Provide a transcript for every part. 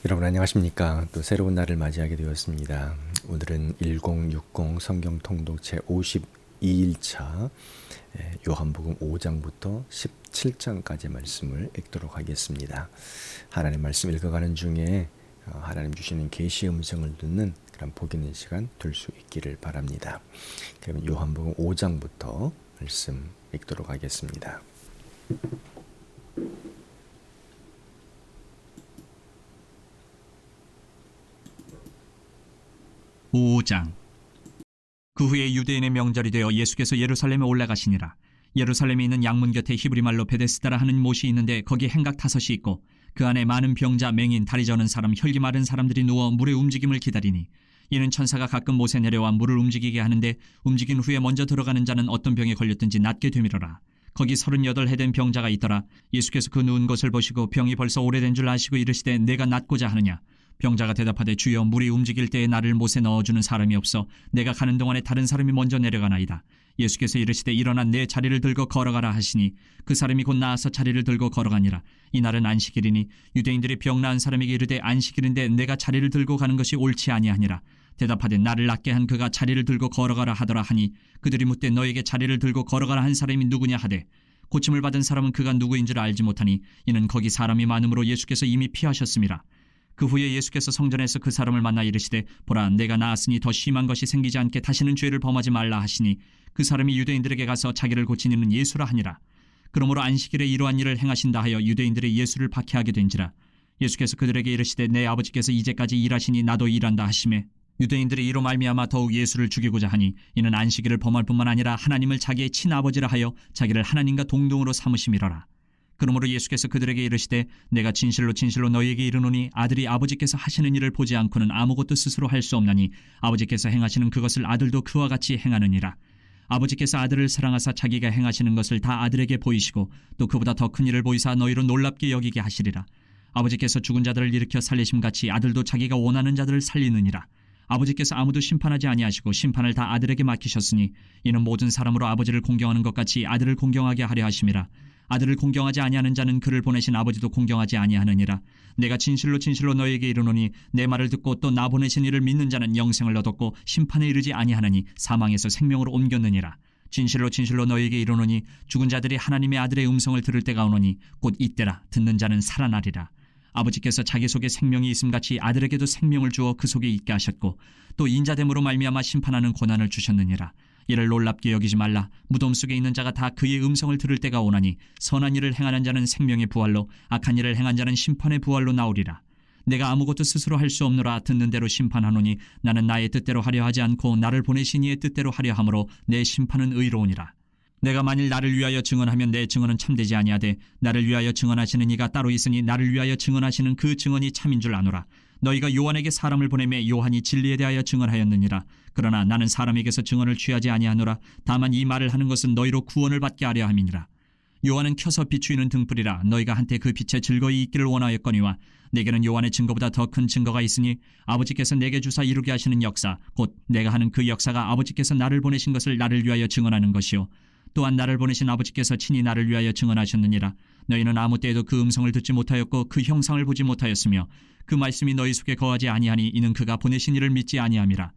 여러분 안녕하십니까. 또 새로운 날을 맞이하게 되었습니다. 오늘은 1060 성경 통독 제 52일차 요한복음 5장부터 17장까지의 말씀을 읽도록 하겠습니다. 하나님 말씀 읽어가는 중에 하나님 주시는 계시의 음성을 듣는 그런 복 있는 시간 될 수 있기를 바랍니다. 그럼 요한복음 5장부터 말씀 읽도록 하겠습니다. 5장. 그 후에 유대인의 명절이 되어 예수께서 예루살렘에 올라가시니라. 예루살렘에 있는 양문 곁에 히브리 말로 베데스다라 하는 못이 있는데 거기 행각 5이 있고 그 안에 많은 병자, 맹인, 다리 저는 사람, 혈기 마른 사람들이 누워 물의 움직임을 기다리니 이는 천사가 가끔 못에 내려와 물을 움직이게 하는데 움직인 후에 먼저 들어가는 자는 어떤 병에 걸렸든지 낫게 되밀어라. 거기 38해 된 병자가 있더라. 예수께서 그 누운 것을 보시고 병이 벌써 오래된 줄 아시고 이르시되 내가 낫고자 하느냐. 병자가 대답하되 주여 물이 움직일 때에 나를 못에 넣어주는 사람이 없어 내가 가는 동안에 다른 사람이 먼저 내려가나이다. 예수께서 이르시되 일어나 내 자리를 들고 걸어가라 하시니 그 사람이 곧 나아서 자리를 들고 걸어가니라. 이날은 안식일이니 유대인들이 병 나은 사람에게 이르되 안식일인데 내가 자리를 들고 가는 것이 옳지 아니하니라. 대답하되 나를 낫게 한 그가 자리를 들고 걸어가라 하더라 하니 그들이 묻되 너에게 자리를 들고 걸어가라 한 사람이 누구냐 하되 고침을 받은 사람은 그가 누구인 줄 알지 못하니 이는 거기 사람이 많음으로 예수께서 이미 피하셨음이라. 그 후에 예수께서 성전에서 그 사람을 만나 이르시되 보라 내가 나았으니 더 심한 것이 생기지 않게 다시는 죄를 범하지 말라 하시니 그 사람이 유대인들에게 가서 자기를 고친 이는 예수라 하니라. 그러므로 안식일에 이러한 일을 행하신다 하여 유대인들이 예수를 박해하게 된지라. 예수께서 그들에게 이르시되 내 아버지께서 이제까지 일하시니 나도 일한다 하시매 유대인들이 이로 말미암아 더욱 예수를 죽이고자 하니 이는 안식일을 범할 뿐만 아니라 하나님을 자기의 친아버지라 하여 자기를 하나님과 동등으로 삼으심이로라. 그러므로 예수께서 그들에게 이르시되 내가 진실로 진실로 너희에게 이르노니 아들이 아버지께서 하시는 일을 보지 않고는 아무것도 스스로 할 수 없나니 아버지께서 행하시는 그것을 아들도 그와 같이 행하느니라. 아버지께서 아들을 사랑하사 자기가 행하시는 것을 다 아들에게 보이시고 또 그보다 더 큰 일을 보이사 너희로 놀랍게 여기게 하시리라. 아버지께서 죽은 자들을 일으켜 살리심같이 아들도 자기가 원하는 자들을 살리느니라. 아버지께서 아무도 심판하지 아니하시고 심판을 다 아들에게 맡기셨으니 이는 모든 사람으로 아버지를 공경하는 것 같이 아들을 공경하게 하려 하심이라. 아들을 공경하지 아니하는 자는 그를 보내신 아버지도 공경하지 아니하느니라. 내가 진실로 진실로 너희에게 이르노니 내 말을 듣고 또 나 보내신 이를 믿는 자는 영생을 얻었고 심판에 이르지 아니하나니 사망에서 생명으로 옮겼느니라. 진실로 진실로 너희에게 이르노니 죽은 자들이 하나님의 아들의 음성을 들을 때가 오노니 곧 이때라. 듣는 자는 살아나리라. 아버지께서 자기 속에 생명이 있음같이 아들에게도 생명을 주어 그 속에 있게 하셨고 또 인자됨으로 말미암아 심판하는 고난을 주셨느니라. 이를 놀랍게 여기지 말라. 무덤 속에 있는 자가 다 그의 음성을 들을 때가 오나니 선한 일을 행하는 자는 생명의 부활로 악한 일을 행한 자는 심판의 부활로 나오리라. 내가 아무것도 스스로 할 수 없노라. 듣는 대로 심판하노니 나는 나의 뜻대로 하려 하지 않고 나를 보내신 이의 뜻대로 하려 함으로 내 심판은 의로우니라. 내가 만일 나를 위하여 증언하면 내 증언은 참되지 아니하되 나를 위하여 증언하시는 이가 따로 있으니 나를 위하여 증언하시는 그 증언이 참인 줄 아노라. 너희가 요한에게 사람을 보내매 요한이 진리에 대하여 증언하였느니라. 그러나 나는 사람에게서 증언을 취하지 아니하노라. 다만 이 말을 하는 것은 너희로 구원을 받게 하려 함이니라. 요한은 켜서 비추이는 등불이라. 너희가 한때 그 빛에 즐거이 있기를 원하였거니와 내게는 요한의 증거보다 더 큰 증거가 있으니 아버지께서 내게 주사 이루게 하시는 역사 곧 내가 하는 그 역사가 아버지께서 나를 보내신 것을 나를 위하여 증언하는 것이요 또한 나를 보내신 아버지께서 친히 나를 위하여 증언하셨느니라. 너희는 아무 때에도 그 음성을 듣지 못하였고 그 형상을 보지 못하였으며 그 말씀이 너희 속에 거하지 아니하니 이는 그가 보내신 이를 믿지 아니함이라.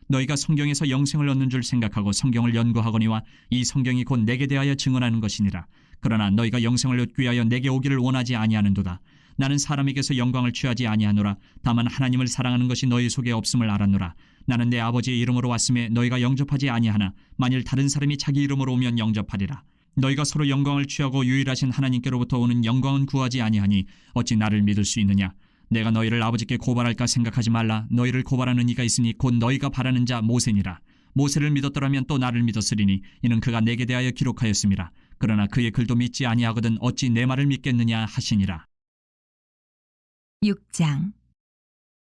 너희가 성경에서 영생을 얻는 줄 생각하고 성경을 연구하거니와 이 성경이 곧 내게 대하여 증언하는 것이니라. 그러나 너희가 영생을 얻기 위하여 내게 오기를 원하지 아니하는도다. 나는 사람에게서 영광을 취하지 아니하노라. 다만 하나님을 사랑하는 것이 너희 속에 없음을 알았노라. 나는 내 아버지의 이름으로 왔음에 너희가 영접하지 아니하나 만일 다른 사람이 자기 이름으로 오면 영접하리라. 너희가 서로 영광을 취하고 유일하신 하나님께로부터 오는 영광은 구하지 아니하니 어찌 나를 믿을 수 있느냐. 내가 너희를 아버지께 고발할까 생각하지 말라. 너희를 고발하는 이가 있으니 곧 너희가 바라는 자 모세니라. 모세를 믿었더라면 또 나를 믿었으리니 이는 그가 내게 대하여 기록하였음이라. 그러나 그의 글도 믿지 아니하거든 어찌 내 말을 믿겠느냐 하시니라. 6장.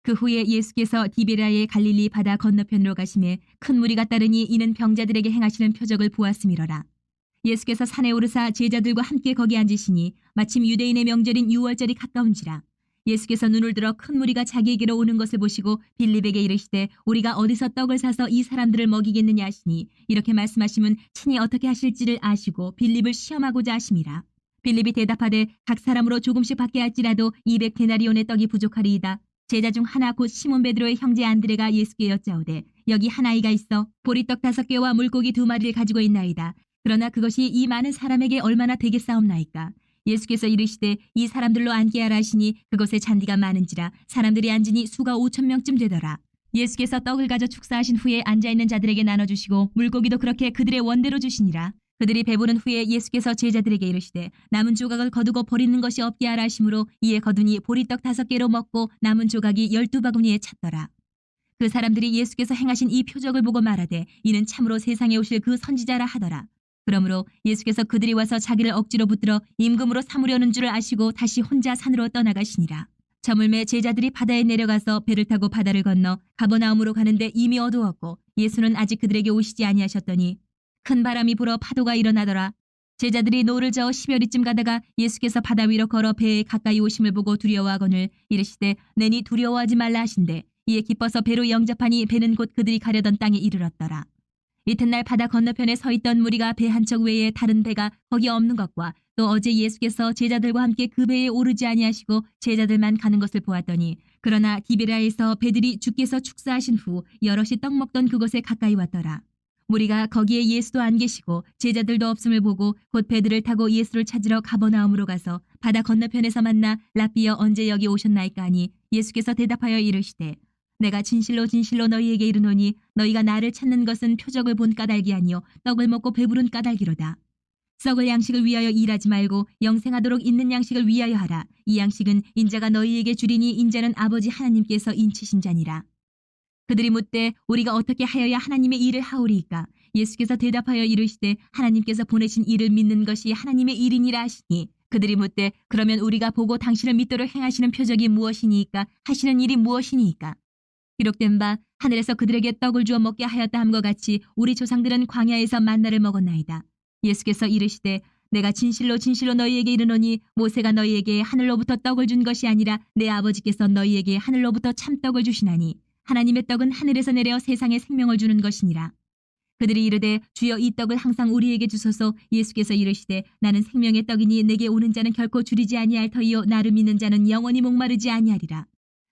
그 후에 예수께서 디베라의 갈릴리 바다 건너편으로 가심에 큰 무리가 따르니 이는 병자들에게 행하시는 표적을 보았음이로라. 예수께서 산에 오르사 제자들과 함께 거기 앉으시니 마침 유대인의 명절인 유월절이 가까운지라. 예수께서 눈을 들어 큰 무리가 자기에게로 오는 것을 보시고 빌립에게 이르시되 우리가 어디서 떡을 사서 이 사람들을 먹이겠느냐 하시니 이렇게 말씀하시면 친히 어떻게 하실지를 아시고 빌립을 시험하고자 하심이라. 빌립이 대답하되 각 사람으로 조금씩 받게 할지라도 200데나리온의 떡이 부족하리이다. 제자 중 하나 곧 시몬 베드로의 형제 안드레가 예수께 여짜오되 여기 한 아이가 있어 보리떡 5개와 물고기 2마리를 가지고 있나이다. 그러나 그것이 이 많은 사람에게 얼마나 되겠사옵나이까. 예수께서 이르시되 이 사람들로 앉게 하라 하시니 그곳에 잔디가 많은지라 사람들이 앉으니 수가 5,000명쯤 되더라. 예수께서 떡을 가져 축사하신 후에 앉아있는 자들에게 나눠주시고 물고기도 그렇게 그들의 원대로 주시니라. 그들이 배부른 후에 예수께서 제자들에게 이르시되 남은 조각을 거두고 버리는 것이 없게 하라 하시므로 이에 거두니 보리떡 5개로 먹고 남은 조각이 12바구니에 찼더라. 그 사람들이 예수께서 행하신 이 표적을 보고 말하되 이는 참으로 세상에 오실 그 선지자라 하더라. 그러므로 예수께서 그들이 와서 자기를 억지로 붙들어 임금으로 삼으려는 줄을 아시고 다시 혼자 산으로 떠나가시니라. 저물매 제자들이 바다에 내려가서 배를 타고 바다를 건너 가버나움으로 가는데 이미 어두웠고 예수는 아직 그들에게 오시지 아니하셨더니 큰 바람이 불어 파도가 일어나더라. 제자들이 노를 저어 10여리쯤 가다가 예수께서 바다 위로 걸어 배에 가까이 오심을 보고 두려워하거늘 이르시되 내니 두려워하지 말라 하신대 이에 기뻐서 배로 영접하니 배는 곧 그들이 가려던 땅에 이르렀더라. 이튿날 바다 건너편에 서 있던 무리가 배 한 척 외에 다른 배가 거기 없는 것과 또 어제 예수께서 제자들과 함께 그 배에 오르지 아니하시고 제자들만 가는 것을 보았더니 그러나 디베라에서 배들이 주께서 축사하신 후 여럿이 떡 먹던 그곳에 가까이 왔더라. 무리가 거기에 예수도 안 계시고 제자들도 없음을 보고 곧 배들을 타고 예수를 찾으러 가버나움으로 가서 바다 건너편에서 만나 랍비여 언제 여기 오셨나이까 하니 예수께서 대답하여 이르시되 내가 진실로 진실로 너희에게 이르노니 너희가 나를 찾는 것은 표적을 본 까닭이 아니요 떡을 먹고 배부른 까닭이로다. 썩을 양식을 위하여 일하지 말고 영생하도록 있는 양식을 위하여 하라. 이 양식은 인자가 너희에게 주리니 인자는 아버지 하나님께서 인치신 자니라. 그들이 묻되 우리가 어떻게 하여야 하나님의 일을 하오리이까. 예수께서 대답하여 이르시되 하나님께서 보내신 일을 믿는 것이 하나님의 일이니라 하시니 그들이 묻되 그러면 우리가 보고 당신을 믿도록 행하시는 표적이 무엇이니이까 하시는 일이 무엇이니이까. 기록된 바 하늘에서 그들에게 떡을 주어 먹게 하였다 함과 같이 우리 조상들은 광야에서 만나를 먹었나이다. 예수께서 이르시되 내가 진실로 진실로 너희에게 이르노니 모세가 너희에게 하늘로부터 떡을 준 것이 아니라 내 아버지께서 너희에게 하늘로부터 참떡을 주시나니 하나님의 떡은 하늘에서 내려 세상에 생명을 주는 것이니라. 그들이 이르되 주여 이 떡을 항상 우리에게 주소서. 예수께서 이르시되 나는 생명의 떡이니 내게 오는 자는 결코 줄이지 아니할 터이요 나를 믿는 자는 영원히 목마르지 아니하리라.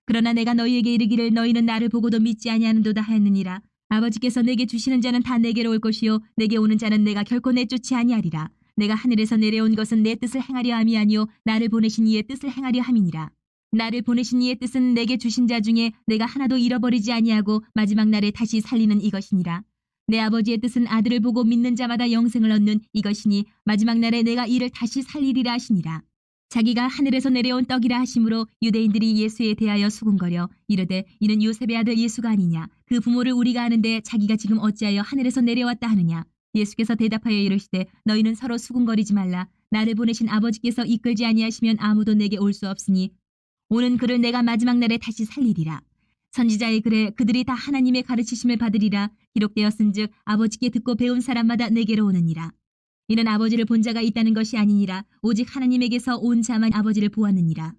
그러나 내가 너희에게 이르기를 너희는 나를 보고도 믿지 아니하는도다 하였느니라. 아버지께서 내게 주시는 자는 다 내게로 올 것이요 내게 오는 자는 내가 결코 내쫓지 아니하리라. 내가 하늘에서 내려온 것은 내 뜻을 행하려 함이 아니요 나를 보내신 이의 뜻을 행하려 함이니라. 나를 보내신 이의 뜻은 내게 주신 자 중에 내가 하나도 잃어버리지 아니하고 마지막 날에 다시 살리는 이것이니라. 내 아버지의 뜻은 아들을 보고 믿는 자마다 영생을 얻는 이것이니 마지막 날에 내가 이를 다시 살리리라 하시니라. 자기가 하늘에서 내려온 떡이라 하심으로 유대인들이 예수에 대하여 수군거려 이르되 이는 요셉의 아들 예수가 아니냐. 그 부모를 우리가 아는데 자기가 지금 어찌하여 하늘에서 내려왔다 하느냐. 예수께서 대답하여 이르시되 너희는 서로 수군거리지 말라. 나를 보내신 아버지께서 이끌지 아니하시면 아무도 내게 올 수 없으니 오는 그를 내가 마지막 날에 다시 살리리라. 선지자의 글에 그들이 다 하나님의 가르치심을 받으리라. 기록되었은즉 아버지께 듣고 배운 사람마다 내게로 오느니라. 이는 아버지를 본 자가 있다는 것이 아니니라. 오직 하나님에게서 온 자만 아버지를 보았느니라.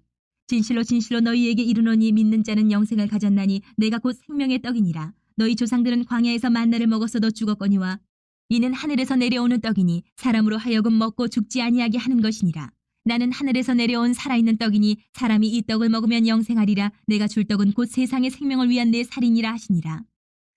진실로 진실로 너희에게 이르노니 믿는 자는 영생을 가졌나니 내가 곧 생명의 떡이니라. 너희 조상들은 광야에서 만나를 먹었어도 죽었거니와 이는 하늘에서 내려오는 떡이니 사람으로 하여금 먹고 죽지 아니하게 하는 것이니라. 나는 하늘에서 내려온 살아있는 떡이니 사람이 이 떡을 먹으면 영생하리라. 내가 줄 떡은 곧 세상의 생명을 위한 내 살이니라 하시니라.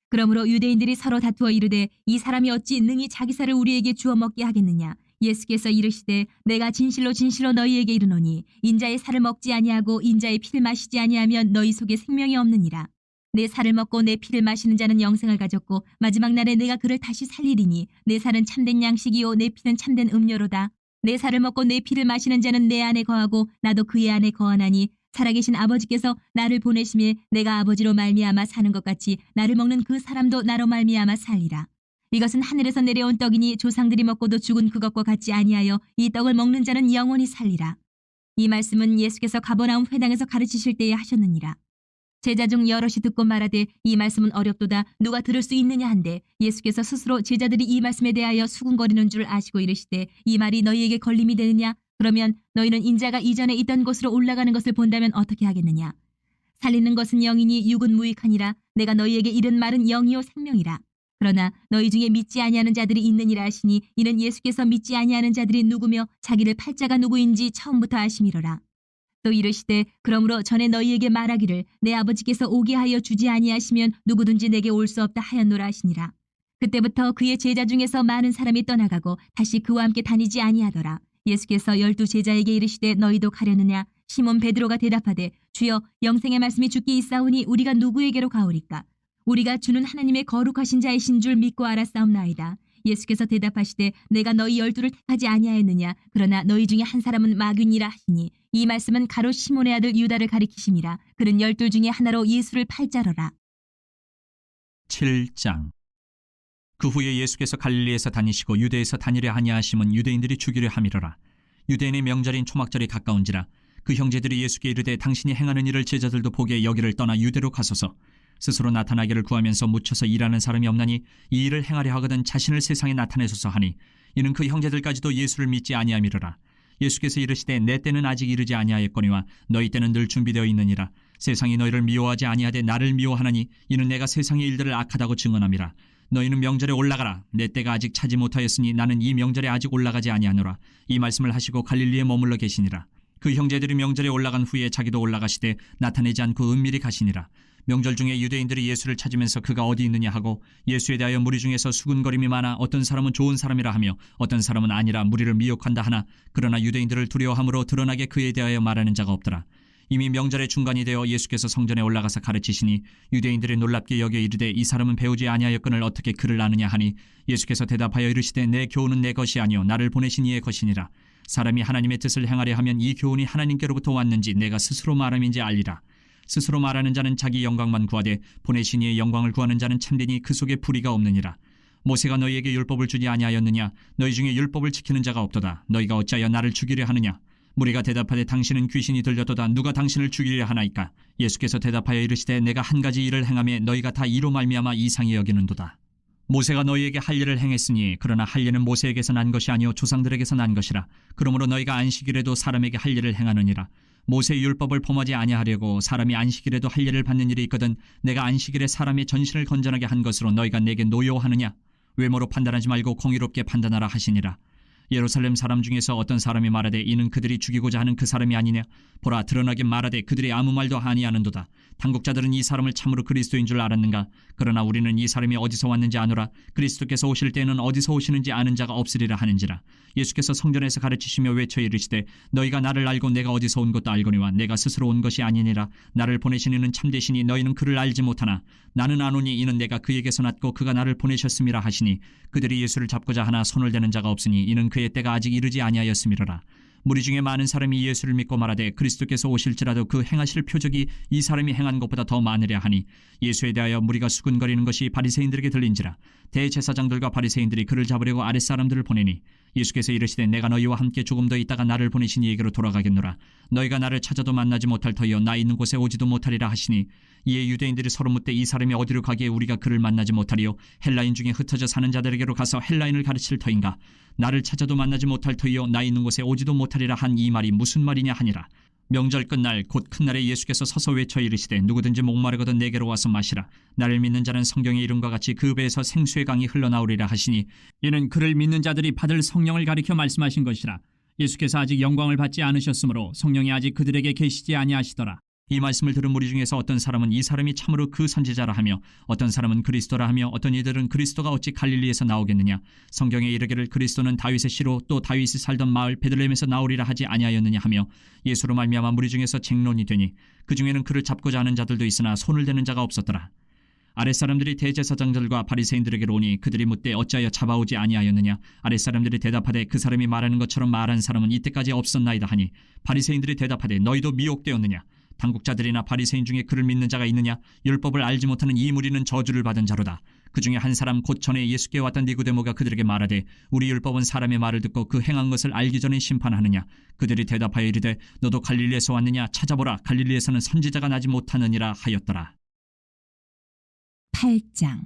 그러므로 유대인들이 서로 다투어 이르되 이 사람이 어찌 능히 자기 살을 우리에게 주어 먹게 하겠느냐. 예수께서 이르시되 내가 진실로 진실로 너희에게 이르노니 인자의 살을 먹지 아니하고 인자의 피를 마시지 아니하면 너희 속에 생명이 없느니라. 내 살을 먹고 내 피를 마시는 자는 영생을 가졌고 마지막 날에 내가 그를 다시 살리리니 내 살은 참된 양식이요 내 피는 참된 음료로다. 내 살을 먹고 내 피를 마시는 자는 내 안에 거하고 나도 그의 안에 거하나니 살아계신 아버지께서 나를 보내심에 내가 아버지로 말미암아 사는 것 같이 나를 먹는 그 사람도 나로 말미암아 살리라. 이것은 하늘에서 내려온 떡이니 조상들이 먹고도 죽은 그것과 같지 아니하여 이 떡을 먹는 자는 영원히 살리라. 이 말씀은 예수께서 가버나움 회당에서 가르치실 때에 하셨느니라. 제자 중 여럿이 듣고 말하되 이 말씀은 어렵도다. 누가 들을 수 있느냐 한데 예수께서 스스로 제자들이 이 말씀에 대하여 수군거리는 줄 아시고 이르시되 이 말이 너희에게 걸림이 되느냐. 그러면 너희는 인자가 이전에 있던 곳으로 올라가는 것을 본다면 어떻게 하겠느냐. 살리는 것은 영이니 육은 무익하니라. 내가 너희에게 이른 말은 영이요 생명이라. 그러나 너희 중에 믿지 아니하는 자들이 있느니라 하시니 이는 예수께서 믿지 아니하는 자들이 누구며 자기를 팔자가 누구인지 처음부터 아심이로라. 또 이르시되 그러므로 전에 너희에게 말하기를 내 아버지께서 오게 하여 주지 아니하시면 누구든지 내게 올 수 없다 하였노라 하시니라. 그때부터 그의 제자 중에서 많은 사람이 떠나가고 다시 그와 함께 다니지 아니하더라. 예수께서 12 제자에게 이르시되 너희도 가려느냐? 시몬 베드로가 대답하되 주여 영생의 말씀이 주께 있사오니 우리가 누구에게로 가오리까? 우리가 주는 하나님의 거룩하신 자이신 줄 믿고 알았사옵나이다. 예수께서 대답하시되 내가 너희 12를 택하지 아니하였느냐? 그러나 너희 중에 한 사람은 마귀니라 하시니 이 말씀은 가롯 시몬의 아들 유다를 가리키심이라. 그는 12 중에 하나로 예수를 팔자러라. 7장. 그 후에 예수께서 갈릴리에서 다니시고 유대에서 다니려 하냐하심은 유대인들이 죽이려 함이로라. 유대인의 명절인 초막절이 가까운지라. 그 형제들이 예수께 이르되 당신이 행하는 일을 제자들도 보게 여기를 떠나 유대로 가소서. 스스로 나타나기를 구하면서 묻혀서 일하는 사람이 없나니 이 일을 행하려 하거든 자신을 세상에 나타내소서 하니 이는 그 형제들까지도 예수를 믿지 아니함이로라. 예수께서 이르시되 내 때는 아직 이르지 아니하였거니와 너희 때는 늘 준비되어 있느니라. 세상이 너희를 미워하지 아니하되 나를 미워하나니 이는 내가 세상의 일들을 악하다고 증언함이라. 너희는 명절에 올라가라. 내 때가 아직 차지 못하였으니 나는 이 명절에 아직 올라가지 아니하노라. 이 말씀을 하시고 갈릴리에 머물러 계시니라. 그 형제들이 명절에 올라간 후에 자기도 올라가시되 나타내지 않고 은밀히 가시니라. 명절 중에 유대인들이 예수를 찾으면서 그가 어디 있느냐 하고 예수에 대하여 무리 중에서 수군거림이 많아 어떤 사람은 좋은 사람이라 하며 어떤 사람은 아니라 무리를 미혹한다 하나 그러나 유대인들을 두려워함으로 드러나게 그에 대하여 말하는 자가 없더라. 이미 명절의 중간이 되어 예수께서 성전에 올라가서 가르치시니 유대인들이 놀랍게 여겨 이르되 이 사람은 배우지 아니하였거늘 어떻게 그를 아느냐 하니 예수께서 대답하여 이르시되 내 교훈은 내 것이 아니요 나를 보내신 이의 것이니라. 사람이 하나님의 뜻을 행하려 하면 이 교훈이 하나님께로부터 왔는지 내가 스스로 말함인지 알리라. 스스로 말하는 자는 자기 영광만 구하되 보내신 이의 영광을 구하는 자는 참되니 그 속에 불의가 없느니라. 모세가 너희에게 율법을 주지 아니하였느냐? 너희 중에 율법을 지키는 자가 없도다. 너희가 어찌하여 나를 죽이려 하느냐? 무리가 대답하되 당신은 귀신이 들렸도다. 누가 당신을 죽이려 하나이까? 예수께서 대답하여 이르시되 내가 한 가지 일을 행하며 너희가 다 이로 말미암아 이상히 여기는도다. 모세가 너희에게 할 일을 행했으니 그러나 할 일은 모세에게서 난 것이 아니요 조상들에게서 난 것이라. 그러므로 너희가 안식일에도 사람에게 할 일을 행하느니라. 모세의 율법을 범하지 아니하려고 사람이 안식일에도 할 일을 받는 일이 있거든 내가 안식일에 사람의 전신을 건전하게 한 것으로 너희가 내게 노여워하느냐? 외모로 판단하지 말고 공의롭게 판단하라 하시니라. 예루살렘 사람 중에서 어떤 사람이 말하되 이는 그들이 죽이고자 하는 그 사람이 아니냐? 보라 드러나게 말하되 그들이 아무 말도 아니하는도다. 당국자들은 이 사람을 참으로 그리스도인 줄 알았는가? 그러나 우리는 이 사람이 어디서 왔는지 아노라. 그리스도께서 오실 때에는 어디서 오시는지 아는 자가 없으리라 하는지라. 예수께서 성전에서 가르치시며 외쳐 이르시되 너희가 나를 알고 내가 어디서 온 것도 알거니와 내가 스스로 온 것이 아니니라. 나를 보내신 이는 참되시니 너희는 그를 알지 못하나 나는 아노니 이는 내가 그에게서 났고 그가 나를 보내셨음이라 하시니 그들이 예수를 잡고자 하나 손을 대는 자가 없으니 이는 그의 때가 아직 이르지 아니하였음이로라. 무리 중에 많은 사람이 예수를 믿고 말하되 그리스도께서 오실지라도 그 행하실 표적이 이 사람이 행한 것보다 더 많으랴 하니 예수에 대하여 무리가 수군거리는 것이 바리새인들에게 들린지라. 대제사장들과 바리새인들이 그를 잡으려고 아랫사람들을 보내니 예수께서 이르시되 내가 너희와 함께 조금 더 있다가 나를 보내신 이에게로 돌아가겠노라. 너희가 나를 찾아도 만나지 못할 터이요 나 있는 곳에 오지도 못하리라 하시니 이에 유대인들이 서로 묻되 이 사람이 어디로 가기에 우리가 그를 만나지 못하리요? 헬라인 중에 흩어져 사는 자들에게로 가서 헬라인을 가르칠 터인가? 나를 찾아도 만나지 못할 터이요 나 있는 곳에 오지도 못하리라 한 이 말이 무슨 말이냐 하니라. 명절 끝날 곧 큰 날에 예수께서 서서 외쳐 이르시되 누구든지 목마르거든 내게로 와서 마시라. 나를 믿는 자는 성경의 이름과 같이 그 배에서 생수의 강이 흘러나오리라 하시니 이는 그를 믿는 자들이 받을 성령을 가리켜 말씀하신 것이라. 예수께서 아직 영광을 받지 않으셨으므로 성령이 아직 그들에게 계시지 아니하시더라. 이 말씀을 들은 무리 중에서 어떤 사람은 이 사람이 참으로 그 선지자라 하며 어떤 사람은 그리스도라 하며 어떤 이들은 그리스도가 어찌 갈릴리에서 나오겠느냐? 성경에 이르기를 그리스도는 다윗의 씨로 또 다윗이 살던 마을 베들레헴에서 나오리라 하지 아니하였느냐 하며 예수로 말미암아 무리 중에서 쟁론이 되니 그 중에는 그를 잡고자 하는 자들도 있으나 손을 대는 자가 없었더라. 아랫사람들이 대제사장들과 바리새인들에게로 오니 그들이 묻되 어찌하여 잡아오지 아니하였느냐? 아랫사람들이 대답하되 그 사람이 말하는 것처럼 말한 사람은 이때까지 없었나이다 하니 바리새인들이 대답하되 너희도 미혹되었느냐? 당국자들이나 바리새인 중에 그를 믿는 자가 있느냐? 율법을 알지 못하는 이 무리는 저주를 받은 자로다. 그 중에 한 사람 곧 전에 예수께 왔던 니고데모가 그들에게 말하되 우리 율법은 사람의 말을 듣고 그 행한 것을 알기 전에 심판하느냐? 그들이 대답하여 이르되 너도 갈릴리에서 왔느냐? 찾아보라. 갈릴리에서는 선지자가 나지 못하느니라 하였더라. 8장.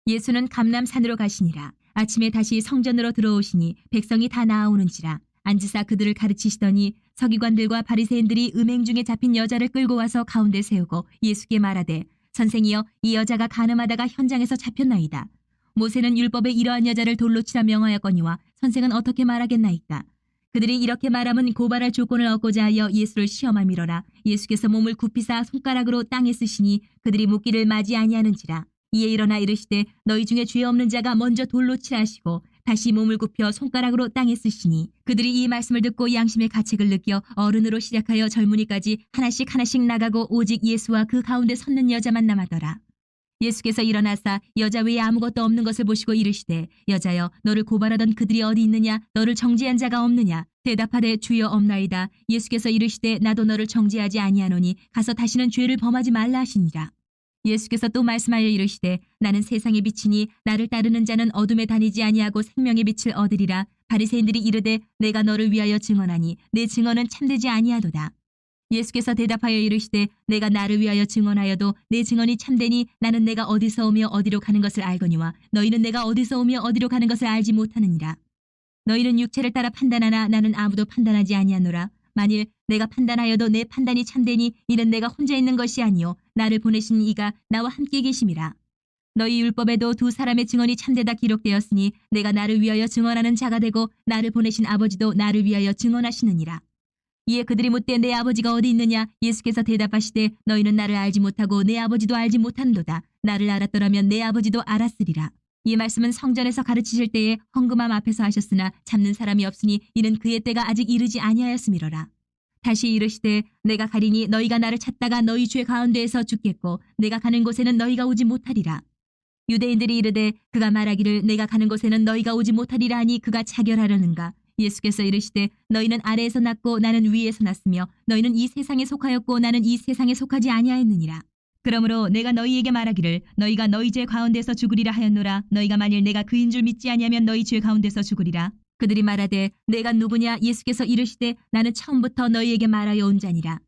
예수는 감람산으로 가시니라. 아침에 다시 성전으로 들어오시니 백성이 다 나아오는지라. 앉으사 그들을 가르치시더니 서기관들과 바리새인들이 음행 중에 잡힌 여자를 끌고 와서 가운데 세우고 예수께 말하되 선생이여, 이 여자가 간음하다가 현장에서 잡혔나이다. 모세는 율법에 이러한 여자를 돌로 치라 명하였거니와 선생은 어떻게 말하겠나이까? 그들이 이렇게 말하면 고발할 조건을 얻고자 하여 예수를 시험함이러라. 예수께서 몸을 굽히사 손가락으로 땅에 쓰시니 그들이 묻기를 맞이 아니하는지라. 이에 일어나 이르시되 너희 중에 죄 없는 자가 먼저 돌로 치라 하시고 다시 몸을 굽혀 손가락으로 땅에 쓰시니 그들이 이 말씀을 듣고 양심의 가책을 느껴 어른으로 시작하여 젊은이까지 하나씩 하나씩 나가고 오직 예수와 그 가운데 섰는 여자만 남았더라. 예수께서 일어나사 여자 외에 아무것도 없는 것을 보시고 이르시되 여자여, 너를 고발하던 그들이 어디 있느냐? 너를 정죄한 자가 없느냐? 대답하되 주여, 없나이다. 예수께서 이르시되 나도 너를 정죄하지 아니하노니 가서 다시는 죄를 범하지 말라 하시니라. 예수께서 또 말씀하여 이르시되 나는 세상의 빛이니 나를 따르는 자는 어둠에 다니지 아니하고 생명의 빛을 얻으리라. 바리새인들이 이르되 내가 너를 위하여 증언하니 내 증언은 참되지 아니하도다. 예수께서 대답하여 이르시되 내가 나를 위하여 증언하여도 내 증언이 참되니 나는 내가 어디서 오며 어디로 가는 것을 알거니와 너희는 내가 어디서 오며 어디로 가는 것을 알지 못하느니라. 너희는 육체를 따라 판단하나 나는 아무도 판단하지 아니하노라. 만일 내가 판단하여도 내 판단이 참되니 이는 내가 혼자 있는 것이 아니요 나를 보내신 이가 나와 함께 계심이라. 너희 율법에도 두 사람의 증언이 참되다 기록되었으니 내가 나를 위하여 증언하는 자가 되고 나를 보내신 아버지도 나를 위하여 증언하시느니라. 이에 그들이 묻되 내 아버지가 어디 있느냐? 예수께서 대답하시되 너희는 나를 알지 못하고 내 아버지도 알지 못하는도다. 나를 알았더라면 내 아버지도 알았으리라. 이 말씀은 성전에서 가르치실 때에 헌금함 앞에서 하셨으나 잡는 사람이 없으니 이는 그의 때가 아직 이르지 아니하였음이로라. 다시 이르시되 내가 가리니 너희가 나를 찾다가 너희 죄 가운데에서 죽겠고 내가 가는 곳에는 너희가 오지 못하리라. 유대인들이 이르되 그가 말하기를 내가 가는 곳에는 너희가 오지 못하리라 하니 그가 자결하려는가? 예수께서 이르시되 너희는 아래에서 났고 나는 위에서 났으며 너희는 이 세상에 속하였고 나는 이 세상에 속하지 아니하였느니라. 그러므로 내가 너희에게 말하기를 너희가 너희 죄 가운데서 죽으리라 하였노라. 너희가 만일 내가 그인 줄 믿지 아니하면 너희 죄 가운데서 죽으리라. 그들이 말하되 내가 누구냐? 예수께서 이르시되 나는 처음부터 너희에게 말하여 온 자니라.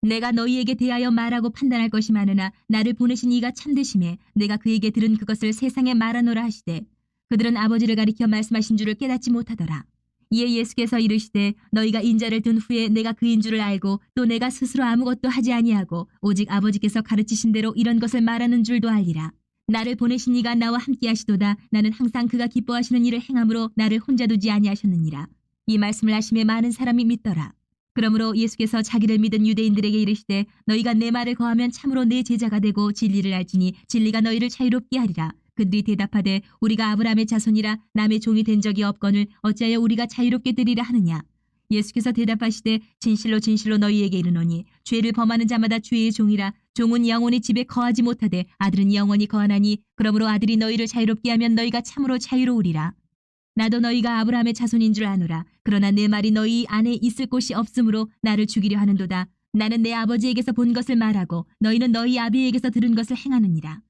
내가 너희에게 대하여 말하고 판단할 것이 많으나 나를 보내신 이가 참되심에 내가 그에게 들은 그것을 세상에 말하노라 하시되 그들은 아버지를 가리켜 말씀하신 줄을 깨닫지 못하더라. 이에 예수께서 이르시되 너희가 인자를 둔 후에 내가 그인 줄을 알고 또 내가 스스로 아무것도 하지 아니하고 오직 아버지께서 가르치신 대로 이런 것을 말하는 줄도 알리라. 나를 보내신 이가 나와 함께 하시도다. 나는 항상 그가 기뻐하시는 일을 행함으로 나를 혼자 두지 아니하셨느니라. 이 말씀을 하심에 많은 사람이 믿더라. 그러므로 예수께서 자기를 믿은 유대인들에게 이르시되 너희가 내 말을 거하면 참으로 내 제자가 되고 진리를 알지니 진리가 너희를 자유롭게 하리라. 그들이 대답하되 우리가 아브라함의 자손이라 남의 종이 된 적이 없거늘 어찌하여 우리가 자유롭게 되리라 하느냐. 예수께서 대답하시되 진실로 진실로 너희에게 이르노니 죄를 범하는 자마다 죄의 종이라. 종은 영원히 집에 거하지 못하되 아들은 영원히 거하나니 그러므로 아들이 너희를 자유롭게 하면 너희가 참으로 자유로우리라. 나도 너희가 아브라함의 자손인 줄 아노라. 그러나 내 말이 너희 안에 있을 곳이 없으므로 나를 죽이려 하는도다. 나는 내 아버지에게서 본 것을 말하고 너희는 너희 아비에게서 들은 것을 행하느니라.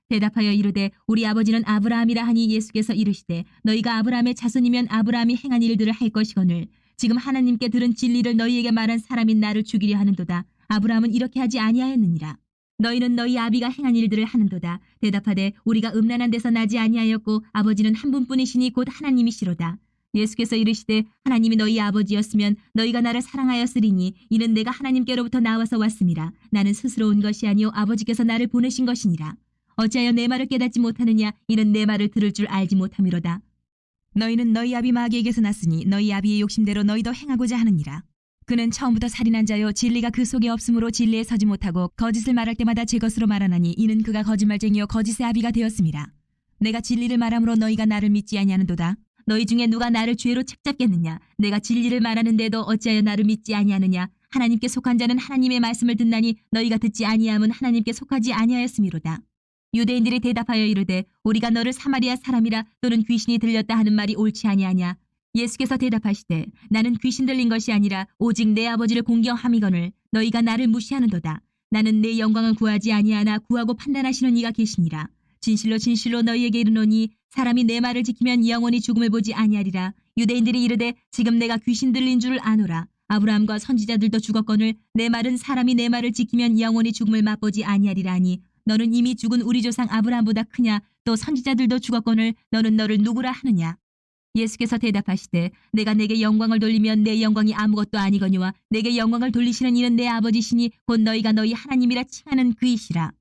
대답하여 이르되 우리 아버지는 아브라함이라 하니 예수께서 이르시되 너희가 아브라함의 자손이면 아브라함이 행한 일들을 할 것이거늘 지금 하나님께 들은 진리를 너희에게 말한 사람인 나를 죽이려 하는도다. 아브라함은 이렇게 하지 아니하였느니라. 너희는 너희 아비가 행한 일들을 하는도다. 대답하되 우리가 음란한 데서 나지 아니하였고 아버지는 한 분뿐이시니 곧 하나님이시로다. 예수께서 이르시되 하나님이 너희 아버지였으면 너희가 나를 사랑하였으리니 이는 내가 하나님께로부터 나와서 왔음이라. 나는 스스로 온 것이 아니요 아버지께서 나를 보내신 것이니라. 어찌하여 내 말을 깨닫지 못하느냐? 이는 내 말을 들을 줄 알지 못함이로다. 너희는 너희 아비 마귀에게서 났으니 너희 아비의 욕심대로 너희도 행하고자 하느니라. 그는 처음부터 살인한 자요 진리가 그 속에 없으므로 진리에 서지 못하고 거짓을 말할 때마다 제 것으로 말하나니 이는 그가 거짓말쟁이요 거짓의 아비가 되었음이라. 내가 진리를 말함으로 너희가 나를 믿지 아니하는도다. 너희 중에 누가 나를 죄로 책잡겠느냐? 내가 진리를 말하는데도 어찌하여 나를 믿지 아니하느냐? 하나님께 속한 자는 하나님의 말씀을 듣나니 너희가 듣지 아니함은 하나님께 속하지 아니하였음이로다. 유대인들이 대답하여 이르되 우리가 너를 사마리아 사람이라 또는 귀신이 들렸다 하는 말이 옳지 아니하냐. 예수께서 대답하시되 나는 귀신 들린 것이 아니라 오직 내 아버지를 공경함이거늘 너희가 나를 무시하는도다. 나는 내 영광을 구하지 아니하나 구하고 판단하시는 이가 계시니라. 진실로 진실로 너희에게 이르노니 사람이 내 말을 지키면 영원히 죽음을 보지 아니하리라. 유대인들이 이르되 지금 내가 귀신 들린 줄을 아노라. 아브라함과 선지자들도 죽었거늘 내 말은 사람이 내 말을 지키면 영원히 죽음을 맛보지 아니하리라 하니 너는 이미 죽은 우리 조상 아브라함보다 크냐? 또 선지자들도 죽었거늘 너는 너를 누구라 하느냐? 예수께서 대답하시되 내가 내게 영광을 돌리면 내 영광이 아무것도 아니거니와 내게 영광을 돌리시는 이는 내 아버지시니 곧 너희가 너희 하나님이라 칭하는 그이시라.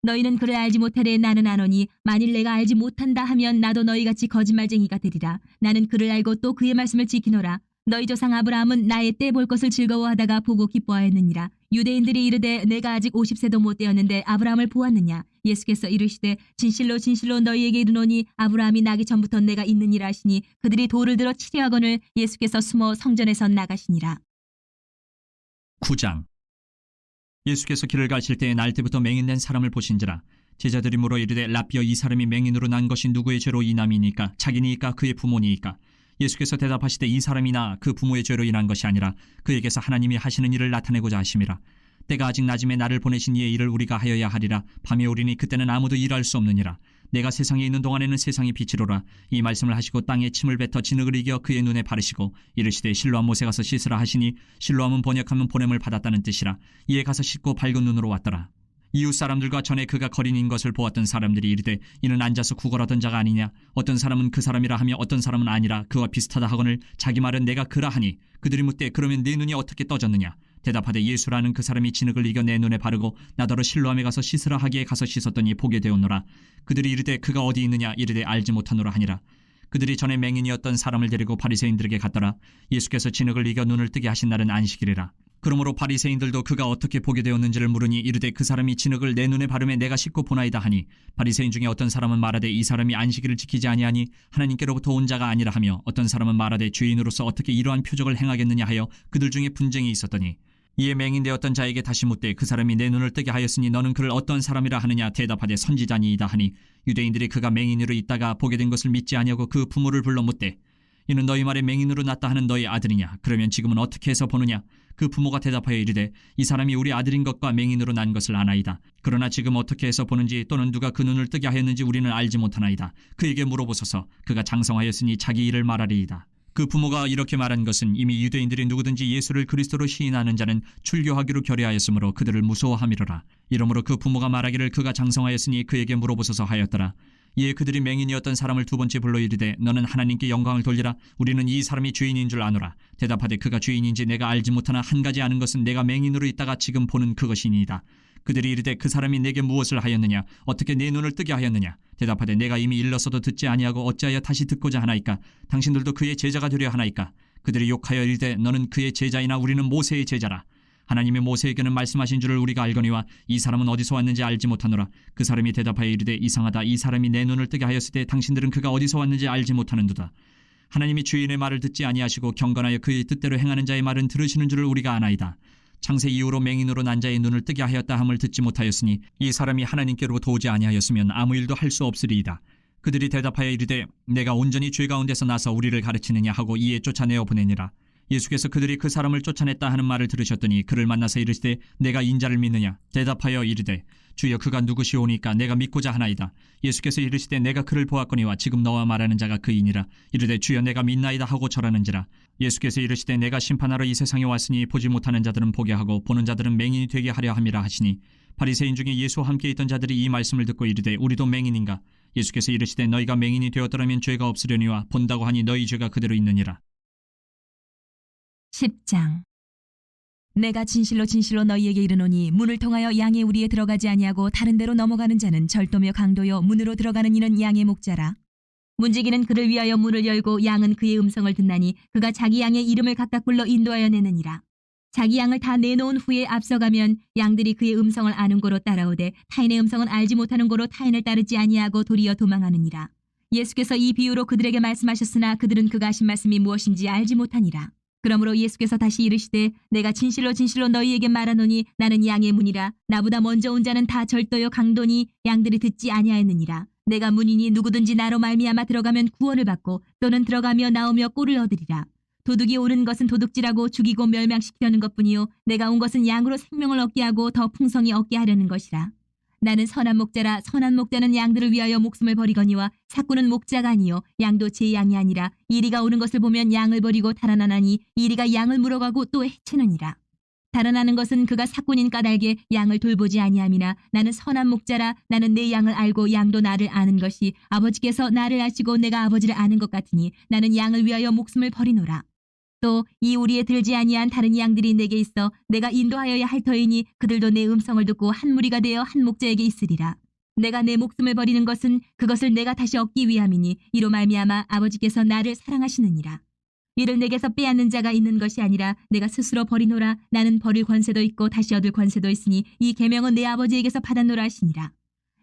너희는 그를 알지 못하되 나는 아노니 만일 내가 알지 못한다 하면 나도 너희같이 거짓말쟁이가 되리라. 나는 그를 알고 또 그의 말씀을 지키노라. 너희 조상 아브라함은 나의 때 볼 것을 즐거워하다가 보고 기뻐하였느니라. 유대인들이 이르되 내가 아직 50세도 못 되었는데 아브라함을 보았느냐. 예수께서 이르시되 진실로 진실로 너희에게 이르노니 아브라함이 나기 전부터 내가 있느니라 하시니 그들이 돌을 들어 치려하거늘 예수께서 숨어 성전에서 나가시니라. 9장. 예수께서 길을 가실 때에 날 때부터 맹인된 사람을 보신지라. 제자들이 물어 이르되 라삐어, 이 사람이 맹인으로 난 것이 누구의 죄로 인함이니까? 자기니까 그의 부모니이까? 예수께서 대답하시되 이 사람이나 그 부모의 죄로 인한 것이 아니라 그에게서 하나님이 하시는 일을 나타내고자 하심이라. 때가 아직 낮음에 나를 보내신 이의 일을 우리가 하여야 하리라. 밤에 오리니 그때는 아무도 일할 수 없느니라. 내가 세상에 있는 동안에는 세상이 빛이로라. 이 말씀을 하시고 땅에 침을 뱉어 진흙을 이겨 그의 눈에 바르시고 이르시되 실로암 못에 가서 씻으라 하시니 실로암은 번역하면 보냄을 받았다는 뜻이라. 이에 가서 씻고 밝은 눈으로 왔더라. 이웃 사람들과 전에 그가 거린인 것을 보았던 사람들이 이르되 이는 앉아서 구걸하던 자가 아니냐. 어떤 사람은 그 사람이라 하며 어떤 사람은 아니라 그와 비슷하다 하거늘 자기 말은 내가 그라 하니 그들이 묻되 그러면 네 눈이 어떻게 떠졌느냐. 대답하되 예수라는 그 사람이 진흙을 이겨 내 눈에 바르고 나더러 실로암에 가서 씻으라 하기에 가서 씻었더니 보게 되었노라. 그들이 이르되 그가 어디 있느냐. 이르되 알지 못하노라 하니라. 그들이 전에 맹인이었던 사람을 데리고 바리새인들에게 갔더라. 예수께서 진흙을 이겨 눈을 뜨게 하신 날은 안식일이라. 그러므로 바리새인들도 그가 어떻게 보게 되었는지를 물으니 이르되 그 사람이 진흙을 내 눈에 바르매 내가 씻고 보나이다 하니 바리새인 중에 어떤 사람은 말하되 이 사람이 안식일을 지키지 아니하니 하나님께로부터 온 자가 아니라 하며 어떤 사람은 말하되 죄인으로서 어떻게 이러한 표적을 행하겠느냐 하여 그들 중에 분쟁이 있었더니 이에 맹인되었던 자에게 다시 묻되 그 사람이 내 눈을 뜨게 하였으니 너는 그를 어떤 사람이라 하느냐. 대답하되 선지자니이다 하니 유대인들이 그가 맹인으로 있다가 보게 된 것을 믿지 아니하고 그 부모를 불러 묻되 이는 너희 말에 맹인으로 났다 하는 너희 아들이냐. 그러면 지금은 어떻게 해서 보느냐. 그 부모가 대답하여 이르되 이 사람이 우리 아들인 것과 맹인으로 난 것을 아나이다. 그러나 지금 어떻게 해서 보는지 또는 누가 그 눈을 뜨게 하였는지 우리는 알지 못하나이다. 그에게 물어보소서. 그가 장성하였으니 자기 일을 말하리이다. 그 부모가 이렇게 말한 것은 이미 유대인들이 누구든지 예수를 그리스도로 시인하는 자는 출교하기로 결의하였으므로 그들을 무서워함이로라. 이러므로 그 부모가 말하기를 그가 장성하였으니 그에게 물어보소서 하였더라. 이에 그들이 맹인이었던 사람을 두 번째 불러 이르되 너는 하나님께 영광을 돌리라. 우리는 이 사람이 죄인인 줄 아노라. 대답하되 그가 죄인인지 내가 알지 못하나 한 가지 아는 것은 내가 맹인으로 있다가 지금 보는 그것이니이다. 그들이 이르되 그 사람이 내게 무엇을 하였느냐. 어떻게 내 눈을 뜨게 하였느냐. 대답하되 내가 이미 일렀어도 듣지 아니하고 어찌하여 다시 듣고자 하나이까. 당신들도 그의 제자가 되려 하나이까. 그들이 욕하여 이르되 너는 그의 제자이나 우리는 모세의 제자라. 하나님이 모세에게는 말씀하신 줄을 우리가 알거니와 이 사람은 어디서 왔는지 알지 못하노라. 그 사람이 대답하여 이르되 이상하다. 이 사람이 내 눈을 뜨게 하였을 때 당신들은 그가 어디서 왔는지 알지 못하는도다. 하나님이 주인의 말을 듣지 아니하시고 경건하여 그의 뜻대로 행하는 자의 말은 들으시는 줄을 우리가 아나이다. 창세 이후로 맹인으로 난 자의 눈을 뜨게 하였다 함을 듣지 못하였으니 이 사람이 하나님께로부터 오지 아니하였으면 아무 일도 할 수 없으리이다. 그들이 대답하여 이르되 내가 온전히 죄 가운데서 나서 우리를 가르치느냐 하고 이에 쫓아내어 보내니라. 예수께서 그들이 그 사람을 쫓아냈다 하는 말을 들으셨더니 그를 만나서 이르시되 내가 인자를 믿느냐. 대답하여 이르되 주여 그가 누구시오니까 내가 믿고자 하나이다. 예수께서 이르시되 내가 그를 보았거니와 지금 너와 말하는 자가 그이니라. 이르되 주여 내가 믿나이다 하고 절하는지라. 예수께서 이르시되 내가 심판하러 이 세상에 왔으니 보지 못하는 자들은 보게 하고 보는 자들은 맹인이 되게 하려 함이라 하시니 바리새인 중에 예수와 함께 있던 자들이 이 말씀을 듣고 이르되 우리도 맹인인가. 예수께서 이르시되 너희가 맹인이 되었더라면 죄가 없으려니와 본다고 하니 너희 죄가 그대로 있느니라. 10장. 내가 진실로 진실로 너희에게 이르노니 문을 통하여 양의 우리에 들어가지 아니하고 다른 데로 넘어가는 자는 절도며 강도요 문으로 들어가는 이는 양의 목자라. 문지기는 그를 위하여 문을 열고 양은 그의 음성을 듣나니 그가 자기 양의 이름을 각각 불러 인도하여 내느니라. 자기 양을 다 내놓은 후에 앞서가면 양들이 그의 음성을 아는 고로 따라오되 타인의 음성은 알지 못하는 고로 타인을 따르지 아니하고 도리어 도망하느니라. 예수께서 이 비유로 그들에게 말씀하셨으나 그들은 그가 하신 말씀이 무엇인지 알지 못하니라. 그러므로 예수께서 다시 이르시되 내가 진실로 진실로 너희에게 말하노니 나는 양의 문이라. 나보다 먼저 온 자는 다 절도요 강도니 양들이 듣지 아니하였느니라. 내가 문이니 누구든지 나로 말미암아 들어가면 구원을 받고 또는 들어가며 나오며 꼴을 얻으리라. 도둑이 오는 것은 도둑질하고 죽이고 멸망시키려는 것뿐이요 내가 온 것은 양으로 생명을 얻게 하고 더 풍성히 얻게 하려는 것이라. 나는 선한 목자라. 선한 목자는 양들을 위하여 목숨을 버리거니와 삭구는 목자가 아니요 양도 제 양이 아니라 이리가 오는 것을 보면 양을 버리고 달아나나니 이리가 양을 물어가고 또 해치느니라. 달아나는 것은 그가 삭군인 까닭에 양을 돌보지 아니함이나 나는 선한 목자라. 나는 내 양을 알고 양도 나를 아는 것이 아버지께서 나를 아시고 내가 아버지를 아는 것 같으니 나는 양을 위하여 목숨을 버리노라. 또 이 우리에 들지 아니한 다른 양들이 내게 있어 내가 인도하여야 할 터이니 그들도 내 음성을 듣고 한 무리가 되어 한 목자에게 있으리라. 내가 내 목숨을 버리는 것은 그것을 내가 다시 얻기 위함이니 이로 말미암아 아버지께서 나를 사랑하시느니라. 이를 내게서 빼앗는 자가 있는 것이 아니라 내가 스스로 버리노라. 나는 버릴 권세도 있고 다시 얻을 권세도 있으니 이 계명은 내 아버지에게서 받았노라 하시니라.